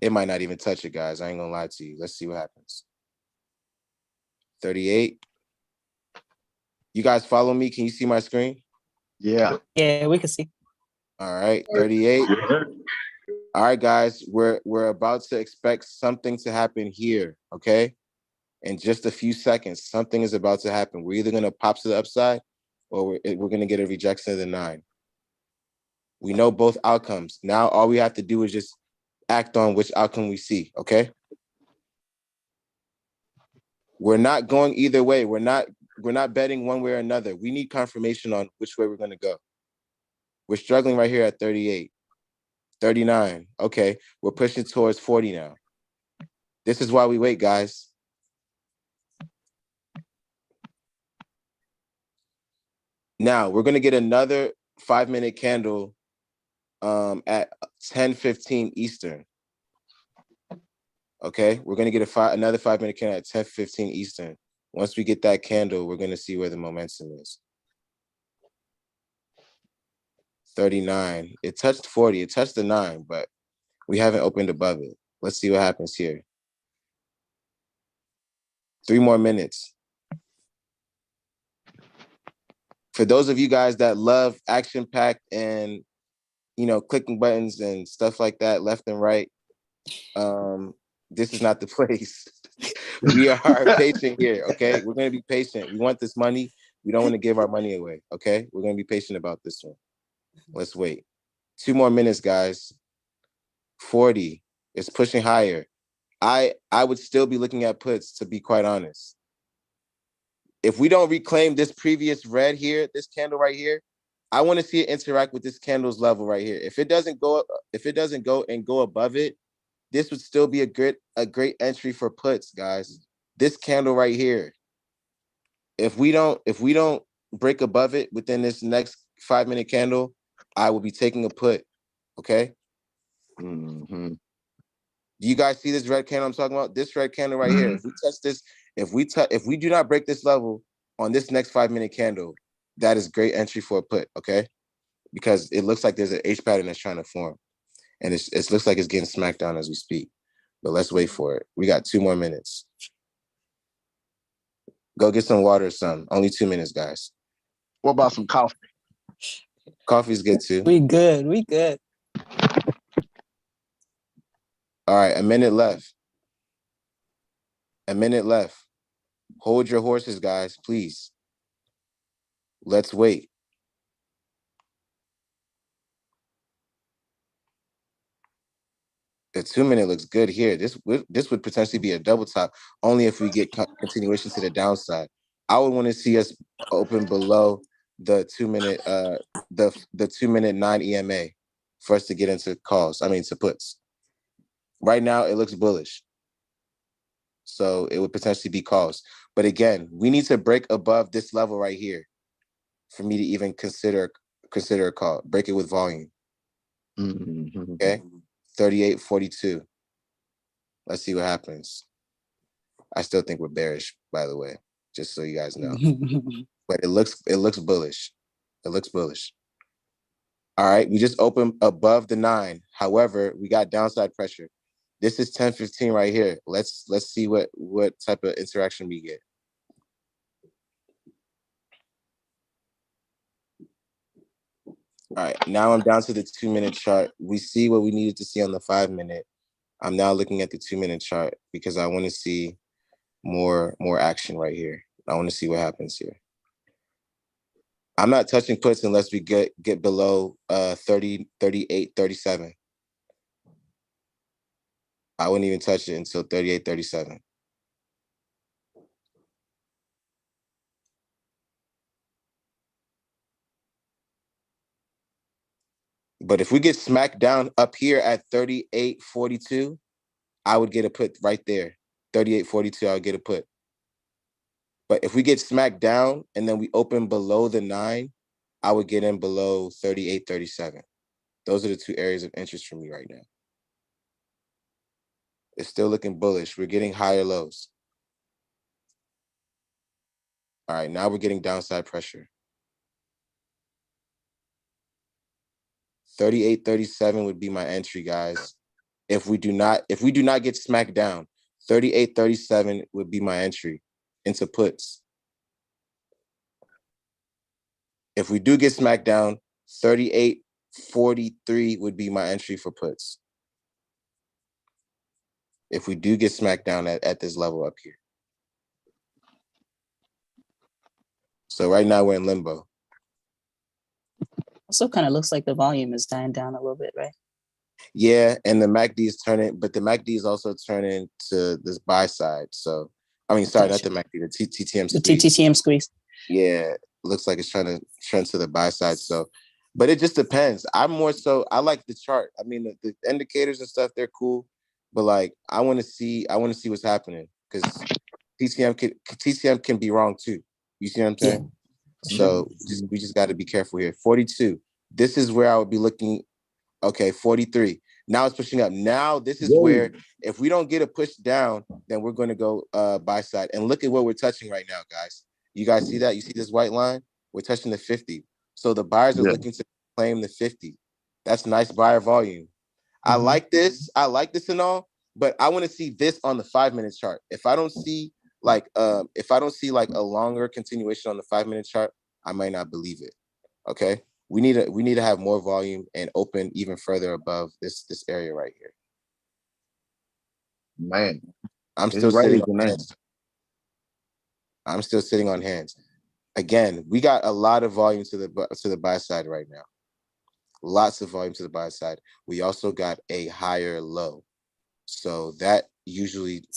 It might not even touch it, guys. I ain't gonna lie to you. Let's see what happens. 38. You guys follow me? Can you see my screen? Yeah. Yeah, we can see. All right, 38. All right, guys, we're about to expect something to happen here, okay? In just a few seconds, something is about to happen. We're either gonna pop to the upside or we're gonna get a rejection of the 9. We know both outcomes. Now all we have to do is just act on which outcome we see, okay? We're not going either way. We're not betting one way or another. We need confirmation on which way we're gonna go. We're struggling right here at 38, 39. Okay, we're pushing towards 40 now. This is why we wait, guys. Now we're gonna get another 5-minute candle at 10:15 Eastern. Okay, we're gonna get another 5-minute candle at 10:15 Eastern. Once we get that candle, we're gonna see where the momentum is. 39. It touched 40. It touched the 9, but we haven't opened above it. Let's see what happens here. 3 more minutes. For those of you guys that love action-packed and, you know, clicking buttons and stuff like that, left and right, this is not the place. We are patient here, okay? We're going to be patient. We want this money. We don't want to give our money away, okay? We're going to be patient about this one. Let's wait. 2 more minutes, guys. 40. It's pushing higher. I would still be looking at puts, to be quite honest. If we don't reclaim this previous red here, this candle right here, I want to see it interact with this candle's level right here. If it doesn't go and go above it, this would still be a great entry for puts, guys. This candle right here. If we don't break above it within this next 5-minute candle, I will be taking a put. Okay. Mm-hmm. Do you guys see this red candle I'm talking about? This red candle right here. If we touch this, if we do not break this level on this next 5-minute candle, that is great entry for a put. Okay, because it looks like there's an H pattern that's trying to form, and it looks like it's getting smacked down as we speak. But let's wait for it. We got 2 more minutes. Go get some water or something. Only 2 minutes, guys. What about some coffee? Coffee's good too. We good. We good. All right, a minute left. A minute left. Hold your horses, guys, please. Let's wait. The 2-minute looks good here. This would potentially be a double top, only if we get continuation to the downside. I would want to see us open below the 2-minute, the 2-minute 9 EMA for us to get into calls. I mean, to puts. Right now, it looks bullish, so it would potentially be calls. But again, we need to break above this level right here for me to even consider a call. Break it with volume. Mm-hmm. Okay, 38.42. Let's see what happens. I still think we're bearish, by the way, just so you guys know. But it looks bullish. It looks bullish. All right, we just opened above the 9. However, we got downside pressure. This is 10:15 right here. Let's see what type of interaction we get. All right, now I'm down to the 2-minute chart. We see what we needed to see on the 5-minute. I'm now looking at the 2-minute chart because I want to see more action right here. I want to see what happens here. I'm not touching puts unless we get below 30, 38, 37. I wouldn't even touch it until 38, 37. But if we get smacked down up here at 38.42, I would get a put right there. 38.42, I would get a put. But if we get smacked down and then we open below the 9, I would get in below 38.37. Those are the 2 areas of interest for me right now. It's still looking bullish. We're getting higher lows. All right, now we're getting downside pressure. 38.37 would be my entry, guys. If we do not get smacked down, 38.37 would be my entry into puts. If we do get smacked down, 38 43 would be my entry for puts. If we do get smacked down at this level up here. So right now we're in limbo. Also kind of looks like the volume is dying down a little bit, right? Yeah, and the MACD is turning, but the MACD is also turning to this buy side. So, I mean, sorry, not the MACD, the TTM The squeeze. TTM squeeze. Yeah, looks like it's trying to trend to the buy side. So, but it just depends. I'm more so, I like the chart. I mean, the indicators and stuff, they're cool, but like, I want to see what's happening because TCM can be wrong too. You see what I'm saying? Yeah. So we just got to be careful here. 42. This is where I would be looking. Okay, 43. Now it's pushing up. Now this is where if we don't get a push down, then we're going to go buy side. And look at what we're touching right now, guys. You guys see that? You see this white line? We're touching the 50. So the buyers are looking to claim the 50. That's nice buyer volume. I like this. I like this and all, but I want to see this on the 5-minute chart. If I don't see like a longer continuation on the 5-minute chart, I might not believe it. Okay. We need to have more volume and open even further above this area right here. Man, I'm still sitting on hands. I'm still sitting on hands. Again, we got a lot of volume to the buy side right now. Lots of volume to the buy side. We also got a higher low. So that usually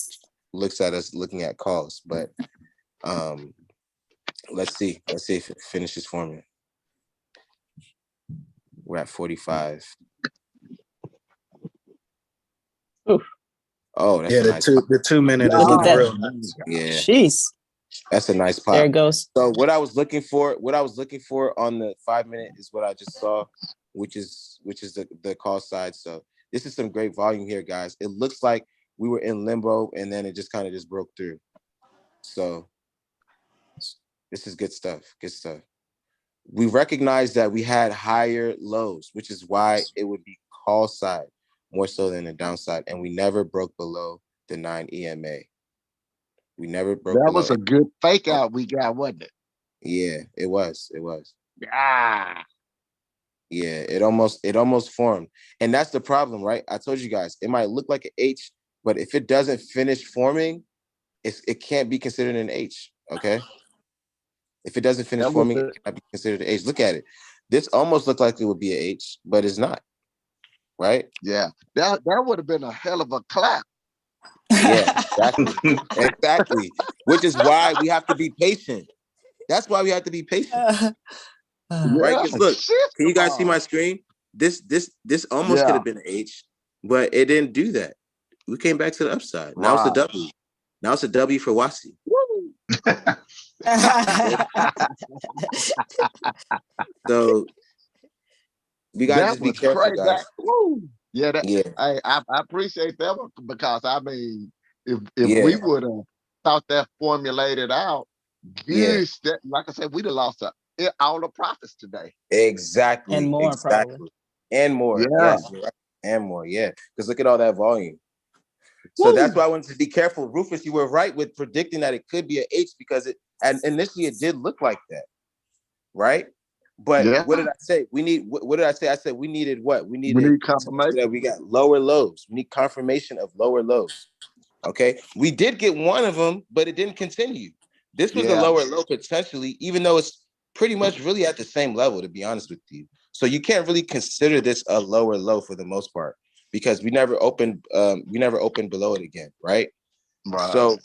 looks at us looking at calls, but let's see if it finishes forming. We're at 45. Oof. Oh, that's the nice. the 2 minute is Look at looking that. real nice. Yeah, Jeez. that's a nice pop. There it goes. So what I was looking for on the 5-minute is what I just saw, which is the call side. So this is some great volume here, guys. It looks like we were in limbo and then it just kind of just broke through. So this is good stuff. Good stuff. We recognize that we had higher lows, which is why it would be call side more so than the downside. And we never broke below the 9 EMA. We never broke that below was a it. good fake out we got, wasn't it? Yeah, it was. Ah, Yeah, it almost formed. And that's the problem, right? I told you guys, it might look like an H, but if it doesn't finish forming, it can't be considered an H, okay? If it doesn't finish forming, it cannot be considered an H. Look at it. This almost looked like it would be an H, but it's not, right? yeah. That would have been a hell of a clap. Yeah, exactly. Which is why we have to be patient. That's why we have to be patient. Right? Because look, can you guys see my screen? This almost could have been an H, but it didn't do that. We came back to the upside. Now it's a W. Now it's a W for Wasi. So we gotta just be careful, guys. Yeah, I appreciate that one because I mean, if we would have thought that formulated out, that, like I said, we'd have lost all the profits today. Exactly. And more, probably. And more. Yeah. Yes, right. And more, yeah. Because look at all that volume. So that's why I wanted to be careful. Rufus, you were right with predicting that it could be an H because and initially it did look like that. Right? But what did I say? What did I say? I said we needed what? We needed confirmation that we got lower lows. We need confirmation of lower lows. Okay. We did get one of them, but it didn't continue. This was a lower low potentially, even though it's pretty much really at the same level, to be honest with you. So you can't really consider this a lower low for the most part because we never opened below it again, right? So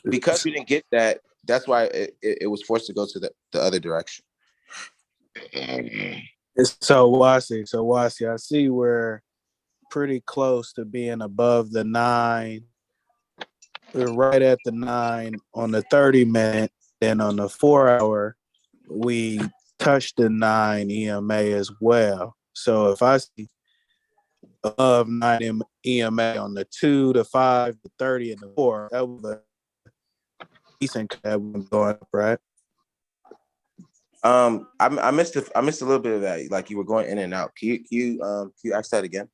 because we didn't get that, that's why it was forced to go to the other direction. So Wasi, I see we're pretty close to being above the 9. We're right at the 9 on the 30-minute. Then on the 4-hour, we touched the 9 EMA as well. So if I see above 9 EMA on the 2, the 5, the 30, and the 4, that was a decent cut going up, right? I missed a little bit of that. Like you were going in and out. Can you ask that again?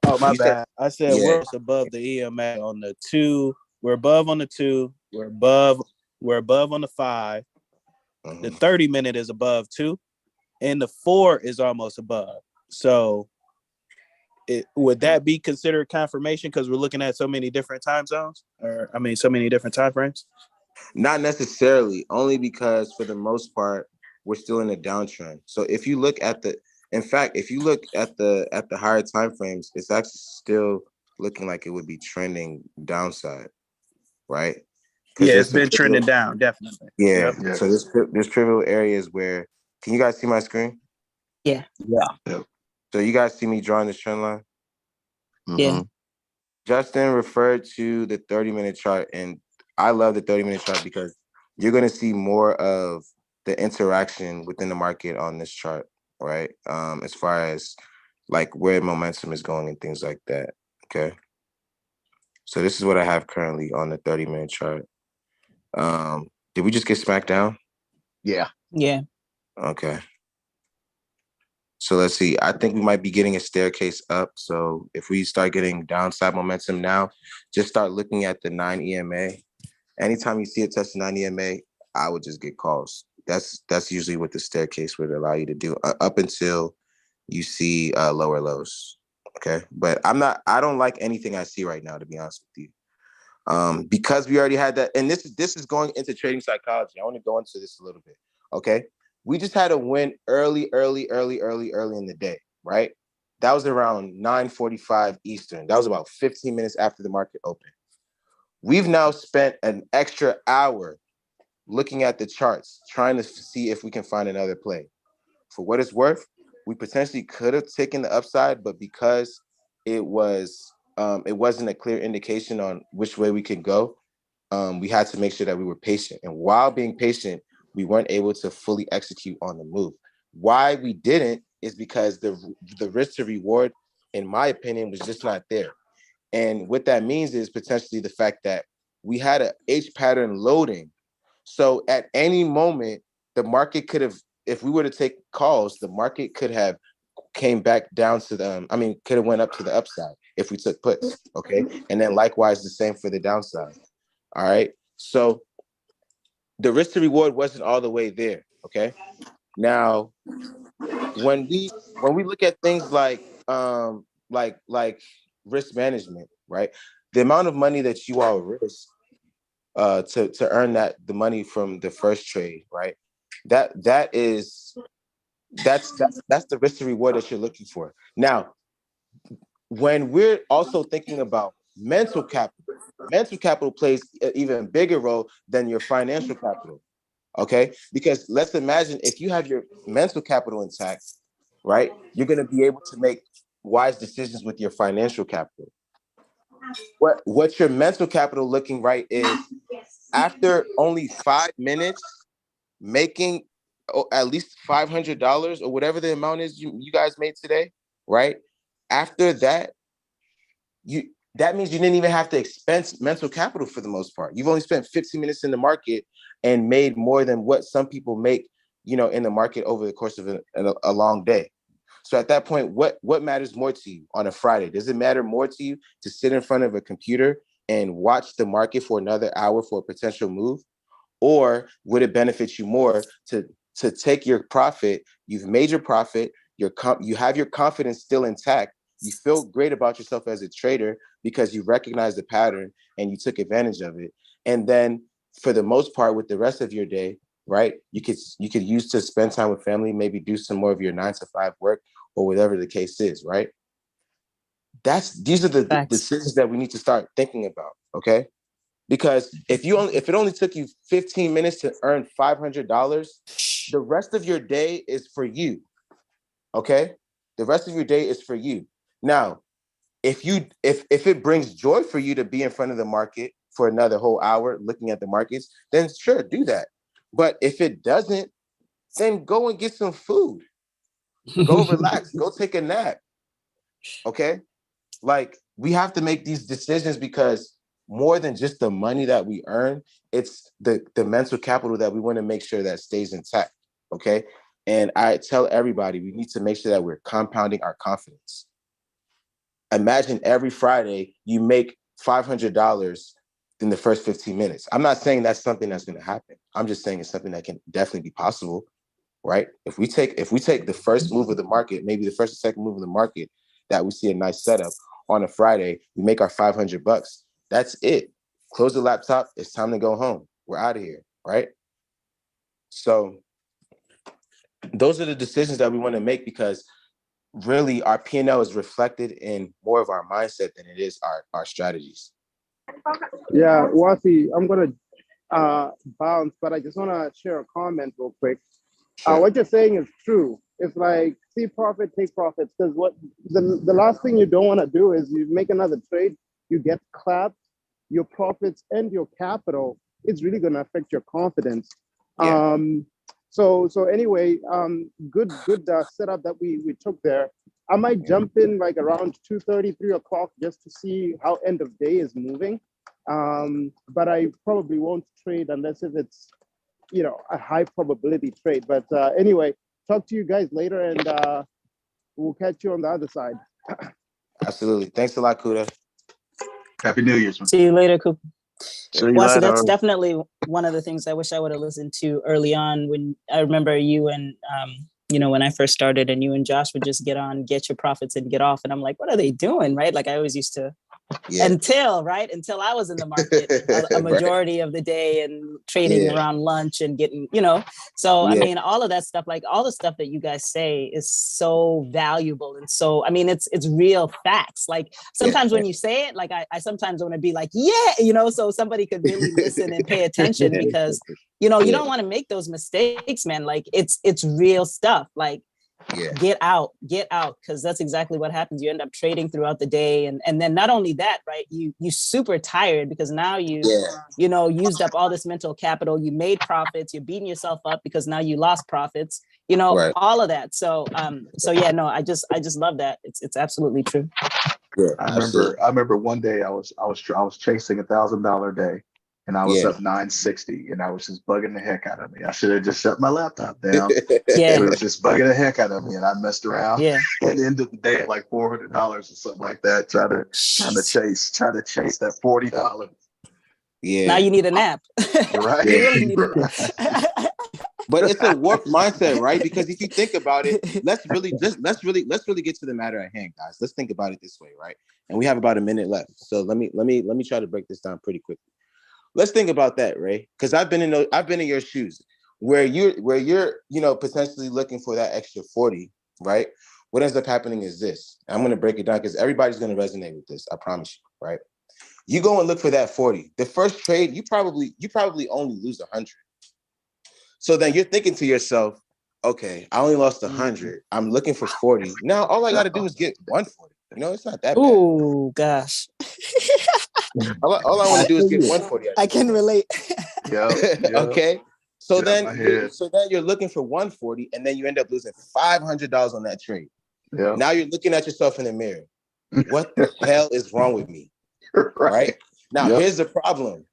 Oh, my bad. I said we're above the EMA on the 2. We're above on the 2. We're above we're above on the 5. The Mhm. 30-minute is above 2, and the 4 is almost above. So would that be considered confirmation because we're looking at so many different time zones, or so many different time frames? Not necessarily, only because for the most part, we're still in a downtrend. So if you look at in fact, if you look at the higher time frames, it's actually still looking like it would be trending downside, right? Yeah, it's been trending down, definitely. Yeah. Yep. So there's trivial areas where, can you guys see my screen? Yeah. Yep. So you guys see me drawing this trend line? Yeah. Mhm. Justin referred to the 30-minute chart, and I love the 30-minute chart because you're going to see more of the interaction within the market on this chart, right? As far as like where momentum is going and things like that. Okay. So this is what I have currently on the 30-minute chart. Did we just get smacked down? Yeah. Yeah. Okay. So let's see. I think we might be getting a staircase up. So if we start getting downside momentum now, just start looking at the 9 EMA. Anytime you see it touch the 9 EMA, I would just get calls. That's usually what the staircase would allow you to do up until you see lower lows. Okay. But I don't like anything I see right now, to be honest with you. Because we already had that, and this is going into trading psychology. I want to go into this a little bit. Okay. We just had a win early in the day, right? That was around 9:45 Eastern. That was about 15 minutes after the market opened. We've now spent an extra hour looking at the charts, trying to see if we can find another play. For what it's worth, we potentially could have taken the upside, but because it wasn't a clear indication on which way we could go, we had to make sure that we were patient. And while being patient, we weren't able to fully execute on the move. Why we didn't is because the risk to reward, in my opinion, was just not there. And what that means is potentially the fact that we had a H pattern loading. So at any moment, the market could have, if we were to take calls, the market could have came back down to could have went up to the upside if we took puts. Okay. And then likewise the same for the downside. All right. So the risk to reward wasn't all the way there. Okay. Now, when we look at things like risk management, right? The amount of money that you all risk to earn the money from the first trade, right? That's the risk to reward that you're looking for. Now, when we're also thinking about mental capital plays an even bigger role than your financial capital. Okay, because let's imagine if you have your mental capital intact, right, you're going to be able to make wise decisions with your financial capital. What's your mental capital looking right is after only 5 minutes making at least $500 or whatever the amount is you guys made today, right? After that, that means you didn't even have to expense mental capital for the most part. You've only spent 15 minutes in the market and made more than what some people make, in the market over the course of a long day. So at that point, what matters more to you on a Friday? Does it matter more to you to sit in front of a computer and watch the market for another hour for a potential move? Or would it benefit you more to take your profit? You've made your profit, you have your confidence still intact. You feel great about yourself as a trader because you recognize the pattern and you took advantage of it. And then for the most part, with the rest of your day, right, you could use to spend time with family, maybe do some more of your 9 to 5 work or whatever the case is, right? These are the decisions that we need to start thinking about, okay? Because if it only took you 15 minutes to earn $500, the rest of your day is for you. Okay? The rest of your day is for you. Now, if it brings joy for you to be in front of the market for another whole hour looking at the markets, then sure, do that. But if it doesn't, then go and get some food. Go relax. Go take a nap. Okay? Like, we have to make these decisions because more than just the money that we earn, it's the mental capital that we want to make sure that stays intact. Okay. And I tell everybody, we need to make sure that we're compounding our confidence. Imagine every Friday you make $500 in the first 15 minutes. I'm not saying that's something that's going to happen. I'm just saying it's something that can definitely be possible, right? If we take the first move of the market, maybe the first or second move of the market, that we see a nice setup on a Friday, we make our $500. That's it. Close the laptop. It's time to go home. We're out of here, right? So those are the decisions that we want to make, because really our P&L is reflected in more of our mindset than it is our strategies. Yeah, Wasi, I'm gonna bounce, but I just wanna share a comment real quick. Sure. What you're saying is true. It's like see profit, take profits. Because what the last thing you don't want to do is you make another trade, you get clapped, your profits and your capital. It's really going to affect your confidence. Yeah. So anyway, good setup that we took there. I might jump in like around 2:30, 3 o'clock just to see how end of day is moving. But I probably won't trade unless if it's a high probability trade. But anyway, talk to you guys later, and we'll catch you on the other side. Absolutely. Thanks a lot, Kuda. Happy New Year's, man. See you later, Coop. See you Well, so later. that's definitely one of the things I wish I would have listened to early on. When I remember you and when I first started, and you and Josh would just get on, get your profits and get off, and I'm like, what are they doing, right? Like I always used to. Yeah. Until I was in the market a majority of the day and trading around lunch and getting, so I mean, all of that stuff, like all the stuff that you guys say is so valuable. And so, I mean, it's real facts. Like sometimes when you say it, like I sometimes want to be like, so somebody could really listen and pay attention, because, you don't want to make those mistakes, man. Like it's real stuff. Like, get out, because that's exactly what happens. You end up trading throughout the day, and then not only that, right? You super tired because now you used up all this mental capital. You made profits. You're beating yourself up because now you lost profits. All of that. So I just love that. It's absolutely true. Yeah, I remember one day I was chasing $1,000 day. And I was up 960, and I was just bugging the heck out of me. I should have just shut my laptop down. Yeah. It was just bugging the heck out of me, and I messed around. Yeah. And ended the day at like $400 or something like that, trying to chase that $40. Yeah. Now you need a nap. Right. You really need a nap. But it's a warped mindset, right? Because if you think about it, let's really get to the matter at hand, guys. Let's think about it this way, right? And we have about a minute left, so let me try to break this down pretty quickly. Let's think about that, Ray, because I've been in your shoes, where you're potentially looking for that extra 40, right? What ends up happening is this. I'm going to break it down because everybody's going to resonate with this. I promise you, right? You go and look for that 40. The first trade, you probably only lose 100. So then you're thinking to yourself, okay, I only lost 100. I'm looking for 40. Now all I got to do is get 140. It's not that bad. Oh gosh. All I want to do is get 140. I can relate. Okay. So then you're looking for 140, and then you end up losing $500 on that trade. Yeah. Now you're looking at yourself in the mirror. What the hell is wrong with me? Right? Now here's the problem.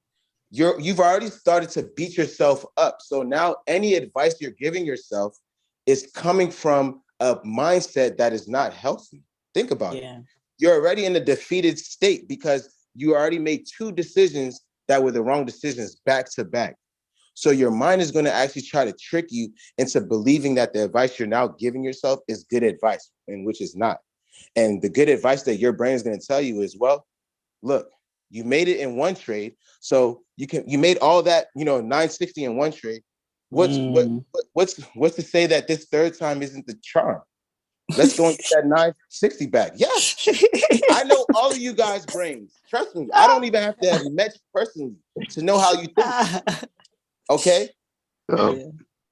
You've already started to beat yourself up. So now any advice you're giving yourself is coming from a mindset that is not healthy. Think about it. You're already in a defeated state because you already made 2 decisions that were the wrong decisions back to back. So your mind is going to actually try to trick you into believing that the advice you're now giving yourself is good advice, and which is not. And the good advice that your brain is going to tell you is, well, look, you made it in one trade. So you made all that, 960 in one trade. What's to say that this third time isn't the charm? Let's go and get that 960 back. Yes. I know all of you guys' brains. Trust me. I don't even have to have met you personally to know how you think. Okay?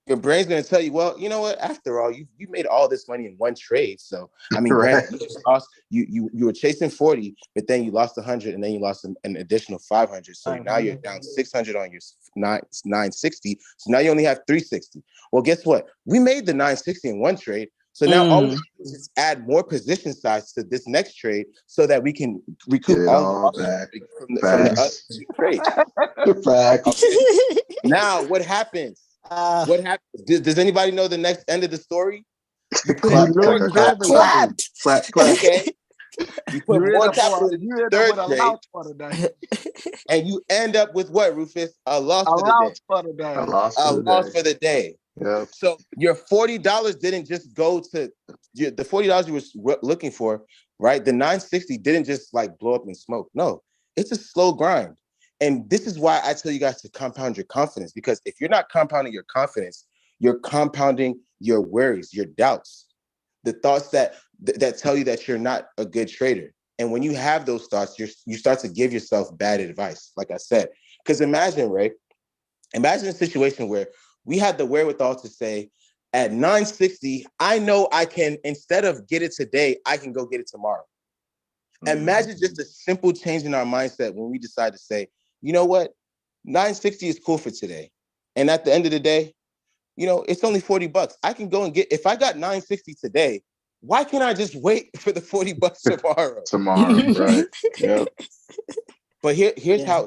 Your brain's going to tell you, well, you know what? After all, you made all this money in one trade. So, I mean, granted, you just lost, you were chasing 40, but then you lost 100, and then you lost an additional 500. So now you're down 600 on your 960. So now you only have 360. Well, guess what? We made the 960 in one trade. So now all we do is add more position size to this next trade so that we can recoup all the losses from the other 2 trades. Okay. Now what happens? What happens? Does anybody know the next end of the story? Clap. Okay. You put more capital in you the end up third with a trade, loss for the day. and you end up with what, Rufus? A loss A for the day. loss for the day. A loss A for the loss day. for the day. Yep. So your $40 didn't just go to the $40 you were looking for, right? The 960 didn't just like blow up in smoke. No, it's a slow grind. And this is why I tell you guys to compound your confidence, because if you're not compounding your confidence, you're compounding your worries, your doubts, the thoughts that tell you that you're not a good trader. And when you have those thoughts, you start to give yourself bad advice, like I said. Because imagine, Ray, imagine a situation where we had the wherewithal to say, at 960, I know I can, instead of get it today, I can go get it tomorrow. Mm-hmm. Imagine just a simple change in our mindset when we decide to say, you know what, 960 is cool for today. And at the end of the day, it's only $40. I can go and get, if I got 960 today, why can't I just wait for the $40 tomorrow? Right. Yep. But here's how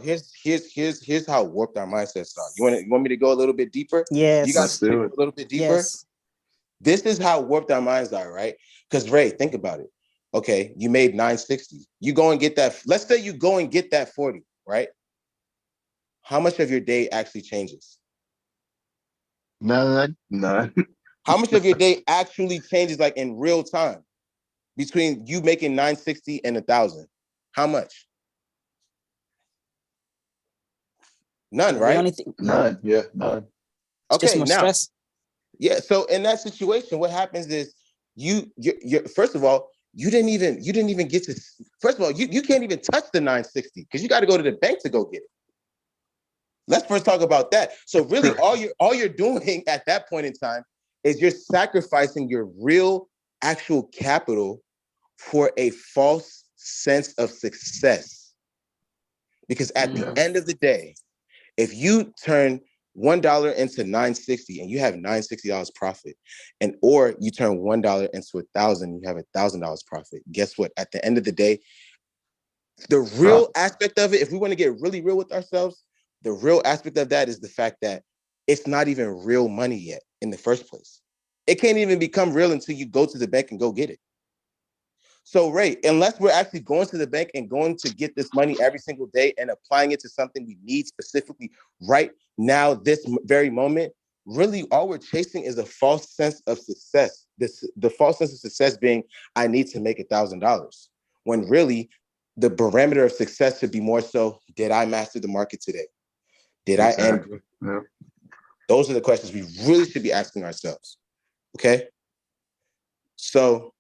warped our mindsets are. You want me to go a little bit deeper? Yes. You guys do it a little bit deeper. Yes. This is how warped our minds are, right? Because Ray, think about it. Okay, you made 960. You go and get that. Let's say you go and get that 40, right? How much of your day actually changes? None. How much of your day actually changes, like in real time, between you making 960 and 1,000? How much? None, right? None. Yeah, none. Okay, now. Stress. Yeah. So in that situation, what happens is you first of all, you didn't even get to. First of all, you can't even touch the 960 because you got to go to the bank to go get it. Let's first talk about that. So really, all you're doing at that point in time is you're sacrificing your real, actual capital for a false sense of success. Because at the end of the day, if you turn $1 into 960 and you have $960 profit, or you turn $1 into 1,000, you have $1,000 profit. Guess what? At the end of the day, the real aspect of it, if we want to get really real with ourselves, the real aspect of that is the fact that it's not even real money yet in the first place. It can't even become real until you go to the bank and go get it. So, Ray, unless we're actually going to the bank and going to get this money every single day and applying it to something we need specifically right now, this very moment, really all we're chasing is a false sense of success. The false sense of success being, I need to make $1,000. When really the barometer of success should be more so, did I master the market today? Did I end? Yep. Those are the questions we really should be asking ourselves. Okay. So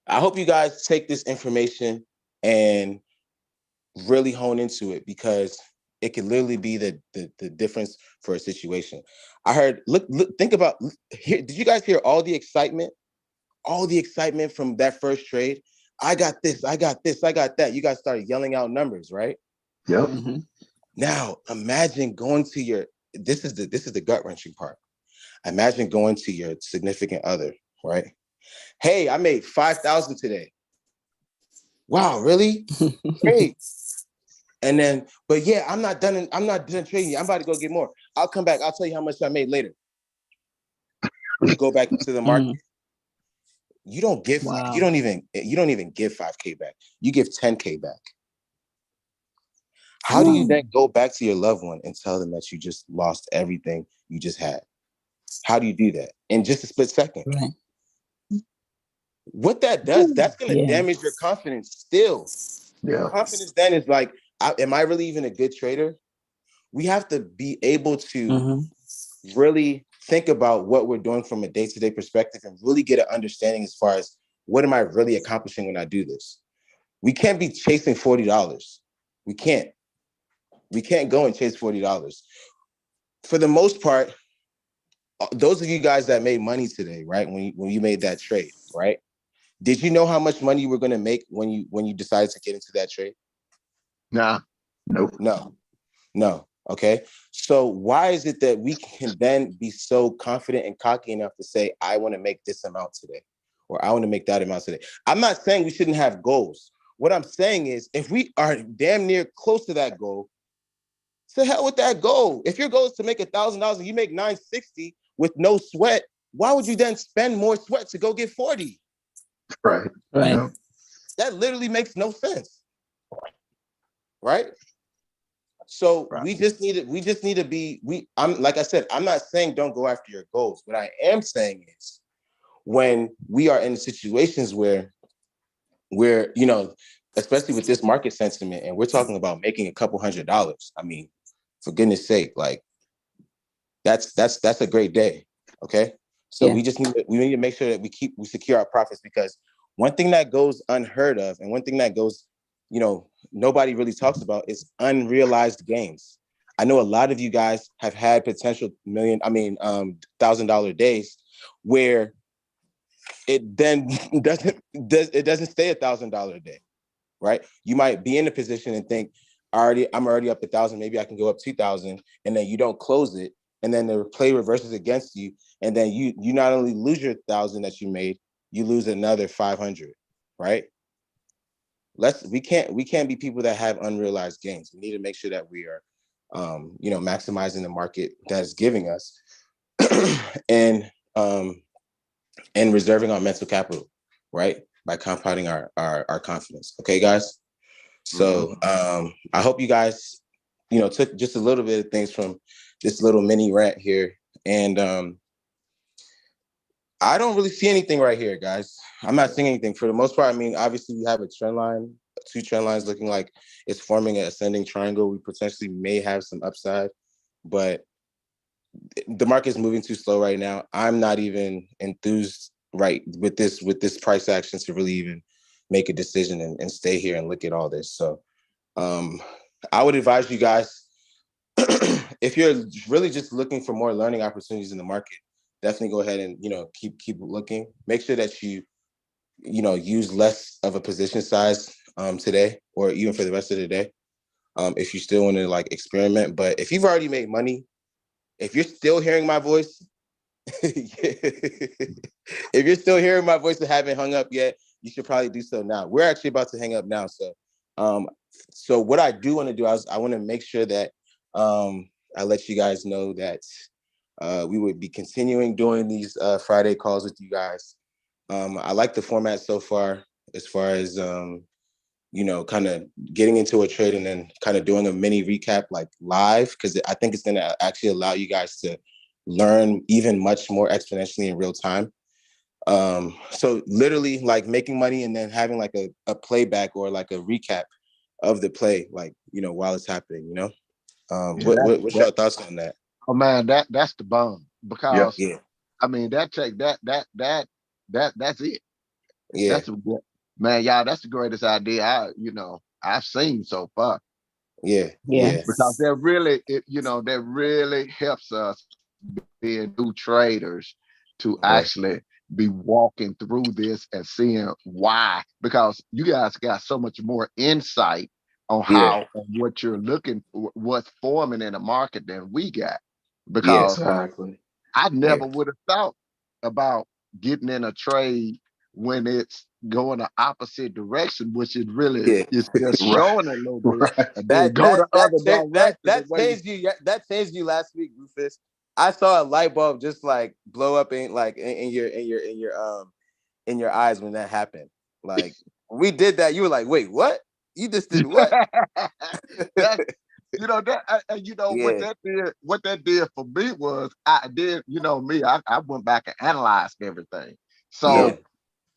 I hope you guys take this information and really hone into it, because it could literally be the difference for a situation. I heard, look, think about here. Did you guys hear all the excitement from that first trade? I got this, I got this, I got that. You guys started yelling out numbers, right? Yep. Mm-hmm. Now imagine going to your, this is the gut-wrenching part. Imagine going to your significant other, right? Hey, I made 5,000 today. Wow, really? Great. And then, but yeah, I'm not done trading you. I'm about to go get more. I'll come back. I'll tell you how much I made later. You go back into the market. You don't give you don't even give 5K back. You give 10K back. How do you then go back to your loved one and tell them that you just lost everything you just had? How do you do that in just a split second? Right. What that does, that's going to damage your confidence still. Yeah. Confidence then is like, am I really even a good trader? We have to be able to really think about what we're doing from a day-to-day perspective and really get an understanding as far as what am I really accomplishing when I do this? We can't be chasing $40. We can't go and chase $40. For the most part, those of you guys that made money today, right? When you made that trade, right? Did you know how much money you were going to make when you decided to get into that trade? Nah. Nope. No. Okay. So why is it that we can then be so confident and cocky enough to say, I want to make this amount today, or I want to make that amount today? I'm not saying we shouldn't have goals. What I'm saying is, if we are damn near close to that goal, to hell with that goal. If your goal is to make $1,000 and you make 960 with no sweat, why would you then spend more sweat to go get 40? Right. Right. Yep. That literally makes no sense. Right? So we just need to be, I'm like I said, I'm not saying don't go after your goals. What I am saying is when we are in situations where we're, especially with this market sentiment, and we're talking about making a couple $100. I mean, for goodness sake, like that's a great day. Okay. So we need to make sure that we secure our profits, because one thing that goes unheard of, and one thing that goes, nobody really talks about, is unrealized gains. I know a lot of you guys have had potential $1,000 days where it then doesn't stay $1,000 a day, right? You might be in a position and think, I'm already up 1,000, maybe I can go up 2,000, and then you don't close it, and then the play reverses against you, and then you not only lose your 1,000 that you made, you lose another 500, right? We can't be people that have unrealized gains. We need to make sure that we are, maximizing the market that's giving us, and reserving our mental capital, right? By compounding our confidence. Okay, guys. So I hope you guys, took just a little bit of things from this little mini rant here, and I don't really see anything right here, guys. I'm not seeing anything for the most part. I mean, obviously we have a trend line, 2 trend lines looking like it's forming an ascending triangle. We potentially may have some upside, but the market is moving too slow right now. I'm not even enthused with this price action to really even make a decision and stay here and look at all this. So I would advise you guys, if you're really just looking for more learning opportunities in the market, definitely go ahead and keep looking. Make sure that you use less of a position size today, or even for the rest of the day, if you still want to experiment. But if you've already made money, if you're still hearing my voice, if you're still hearing my voice and haven't hung up yet, you should probably do so now. We're actually about to hang up now. So what I do want to do, I want to make sure that I let you guys know that we would be continuing doing these Friday calls with you guys. I like the format so far, as far as kind of getting into a trade and then kind of doing a mini recap live, because I think it's going to actually allow you guys to learn even much more exponentially in real time. So literally making money and then having a playback or a recap of the play, while it's happening, what's your thoughts on that? Oh man, that's the bomb, because Yeah. I mean that's it. Yeah. That's man, y'all, that's the greatest idea I've seen so far. Yeah. Because that really helps us being new traders to actually be walking through this and seeing why, because you guys got so much more insight on how and what you're looking for, what's forming in the market than we got. Because exactly. I never would have thought about getting in a trade when it's going the opposite direction, which it really is just showing a little bit, and then go the other direction. That changed you last week, Rufus. I saw a light bulb just blow up in your eyes when that happened. We did that. You were like, wait, what? You just did what? What that did for me was I went back and analyzed everything. So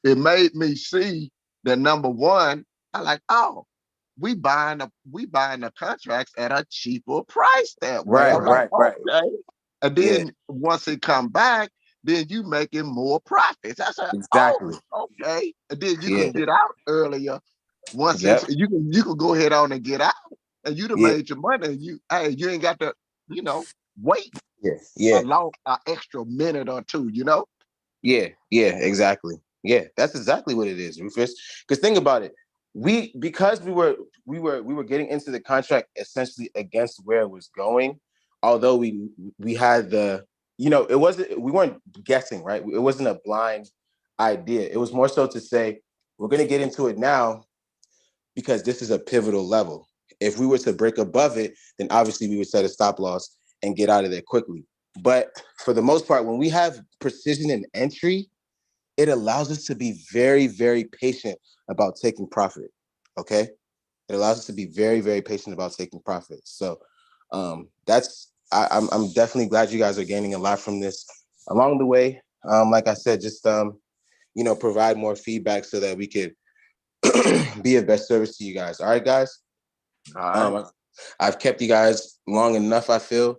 it made me see that, number one, we buying the contracts at a cheaper price that way. Right. And then once it come back, then you making more profits. I said, exactly. Oh, okay. And then you can get out earlier. Once you can go ahead on and get out, and you done made your money. And you ain't got to wait an extra minute or two. Yeah, exactly. Yeah, that's exactly what it is, Rufus. Because think about it, because we were getting into the contract essentially against where it was going. Although we had the we weren't guessing, right? It wasn't a blind idea. It was more so to say we're going to get into it now because this is a pivotal level. If we were to break above it, then obviously we would set a stop loss and get out of there quickly. But for the most part, when we have precision in entry, it allows us to be very, very patient about taking profit. Okay. It allows us to be very, very patient about taking profit. So I'm definitely glad you guys are gaining a lot from this along the way. Like I said, just provide more feedback so that we could be of best service to you guys. All right, guys. All right. I've kept you guys long enough, I feel.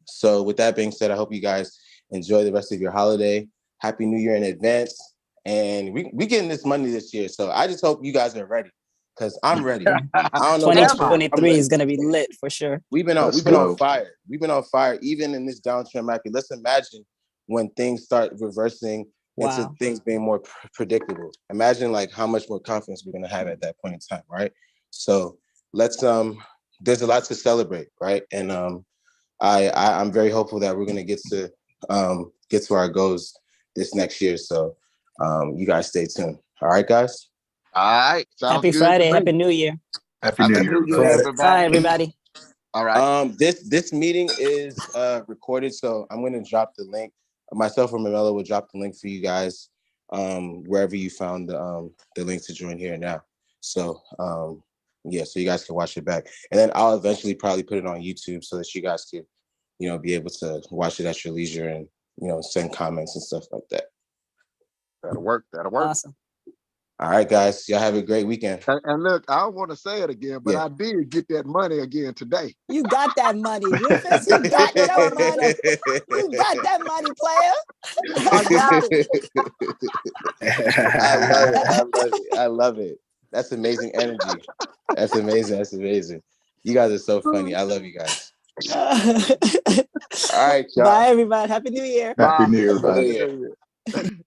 So with that being said, I hope you guys enjoy the rest of your holiday. Happy New Year in advance. And we getting this money this year. So I just hope you guys are ready, because I'm ready. I don't know. 2023 is going to be lit for sure. We've been on fire. We've been on fire, even in this downturn market. Let's imagine when things start reversing into things being more predictable. Imagine like how much more confidence we're going to have at that point in time, right? So let's there's a lot to celebrate, right? And I'm very hopeful that we're going to get to our goals this next year. So you guys stay tuned. All right, guys. All right. Happy Friday. Happy New Year. Happy New Year, everybody. Bye, everybody. All right. This meeting is recorded, so I'm going to drop the link. Myself or Mamela will drop the link for you guys wherever you found the link to join here now. So so you guys can watch it back, and then I'll eventually probably put it on YouTube so that you guys can be able to watch it at your leisure and send comments and stuff like that. That'll work. Awesome. All right, guys. Y'all have a great weekend. And look, I don't want to say it again, but I did get that money again today. You got that money, Rufus. You got your money. You got that money, player. I got it. I love it. That's amazing energy. That's amazing. You guys are so funny. I love you guys. All right, y'all. Bye, everybody. Happy New Year. Happy New Year, everybody.